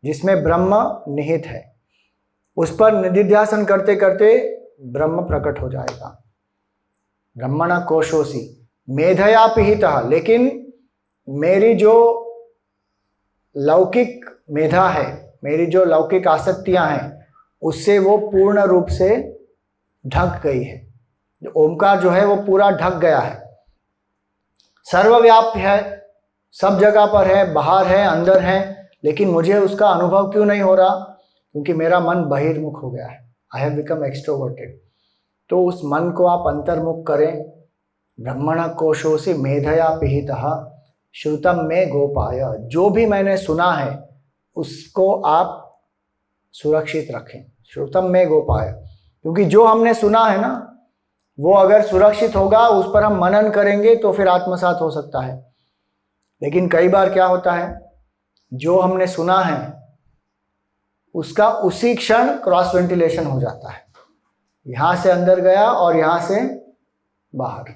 जिसमें ब्रह्म निहित है। उस पर निधिध्यासन करते करते ब्रह्म प्रकट हो जाएगा। ब्रह्मण कोशोसि मेधया पिहितः। लेकिन मेरी जो लौकिक मेधा है, मेरी जो लौकिक आसक्तियां हैं, उससे वो पूर्ण रूप से ढक गई है। ओमकार जो है वो पूरा ढक गया है, सर्वव्याप्त है, सब जगह पर है, बाहर है, अंदर है, लेकिन मुझे उसका अनुभव क्यों नहीं हो रहा? क्योंकि मेरा मन बहिर्मुख हो गया है। I have become extroverted. तो उस मन को आप अंतर्मुख करें। ब्रह्मण कोशोसि मेधया पिहितः श्रुतम में गोपाय। जो भी मैंने सुना है उसको आप सुरक्षित रखें। श्रुतम में गोपाय, क्योंकि जो हमने सुना है ना, वो अगर सुरक्षित होगा, उस पर हम मनन करेंगे तो फिर आत्मसात हो सकता है। लेकिन कई बार क्या होता है, जो हमने सुना है उसका उसी क्षण क्रॉस वेंटिलेशन हो जाता है। यहाँ से अंदर गया और यहाँ से बाहर।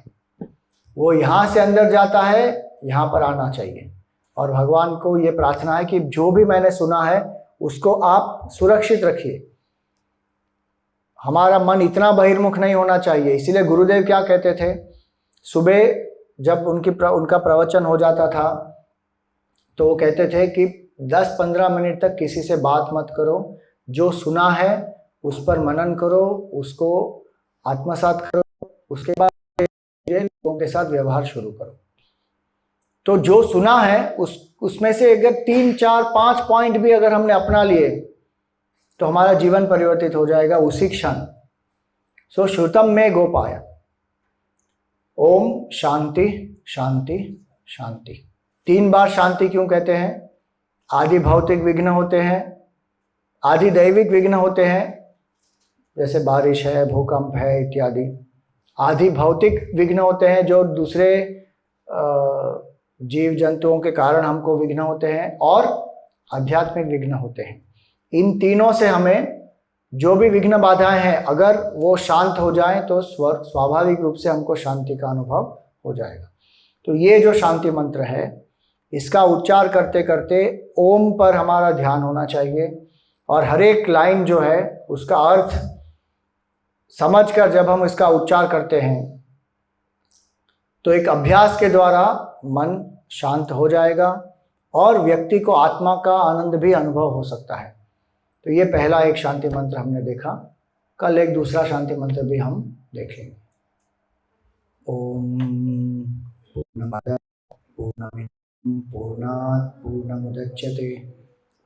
वो यहाँ से अंदर जाता है, यहाँ पर आना चाहिए। और भगवान को ये प्रार्थना है कि जो भी मैंने सुना है उसको आप सुरक्षित रखिए। हमारा मन इतना बहिर्मुख नहीं होना चाहिए। इसीलिए गुरुदेव क्या कहते थे, सुबह जब उनका प्रवचन हो जाता था तो वो कहते थे कि 10-15 मिनट तक किसी से बात मत करो, जो सुना है उस पर मनन करो, उसको आत्मसात करो, उसके बाद लोगों के साथ व्यवहार शुरू करो। तो जो सुना है उसमें से अगर 3-4-5 पॉइंट भी अगर हमने अपना लिए तो हमारा जीवन परिवर्तित हो जाएगा उसी क्षण। सो श्रुतम में गोपाय। ओम शांति शांति शांति। 3 बार शांति क्यों कहते हैं? आदि भौतिक विघ्न होते हैं, आदि दैविक विघ्न होते हैं, जैसे बारिश है, भूकंप है इत्यादि। आदि भौतिक विघ्न होते हैं जो दूसरे जीव जंतुओं के कारण हमको विघ्न होते हैं, और आध्यात्मिक विघ्न होते हैं। इन तीनों से हमें जो भी विघ्न बाधाएं हैं अगर वो शांत हो जाएं तो स्वाभाविक रूप से हमको शांति का अनुभव हो जाएगा। तो ये जो शांति मंत्र है इसका उच्चार करते करते ओम पर हमारा ध्यान होना चाहिए, और हर एक लाइन जो है उसका अर्थ समझकर जब हम इसका उच्चार करते हैं तो एक अभ्यास के द्वारा मन शांत हो जाएगा और व्यक्ति को आत्मा का आनंद भी अनुभव हो सकता है। तो ये पहला एक शांति मंत्र हमने देखा। कल एक दूसरा शांति मंत्र भी हम देखेंगे। ओम पूर्णमद पूर्णमिदं पूर्णात् पूर्णमुदच्यते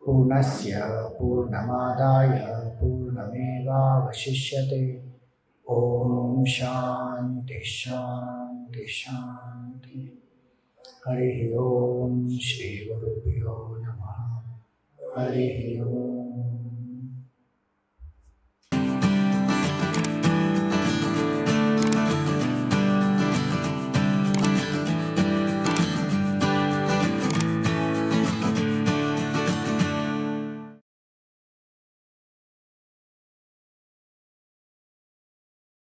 पूर्णस्य पूर्णमादाय पूर्णमेवावशिष्यते। ओम शांति शांति शांति। हरि ओम। श्री गुरुभ्यो नमः। हरि ओम।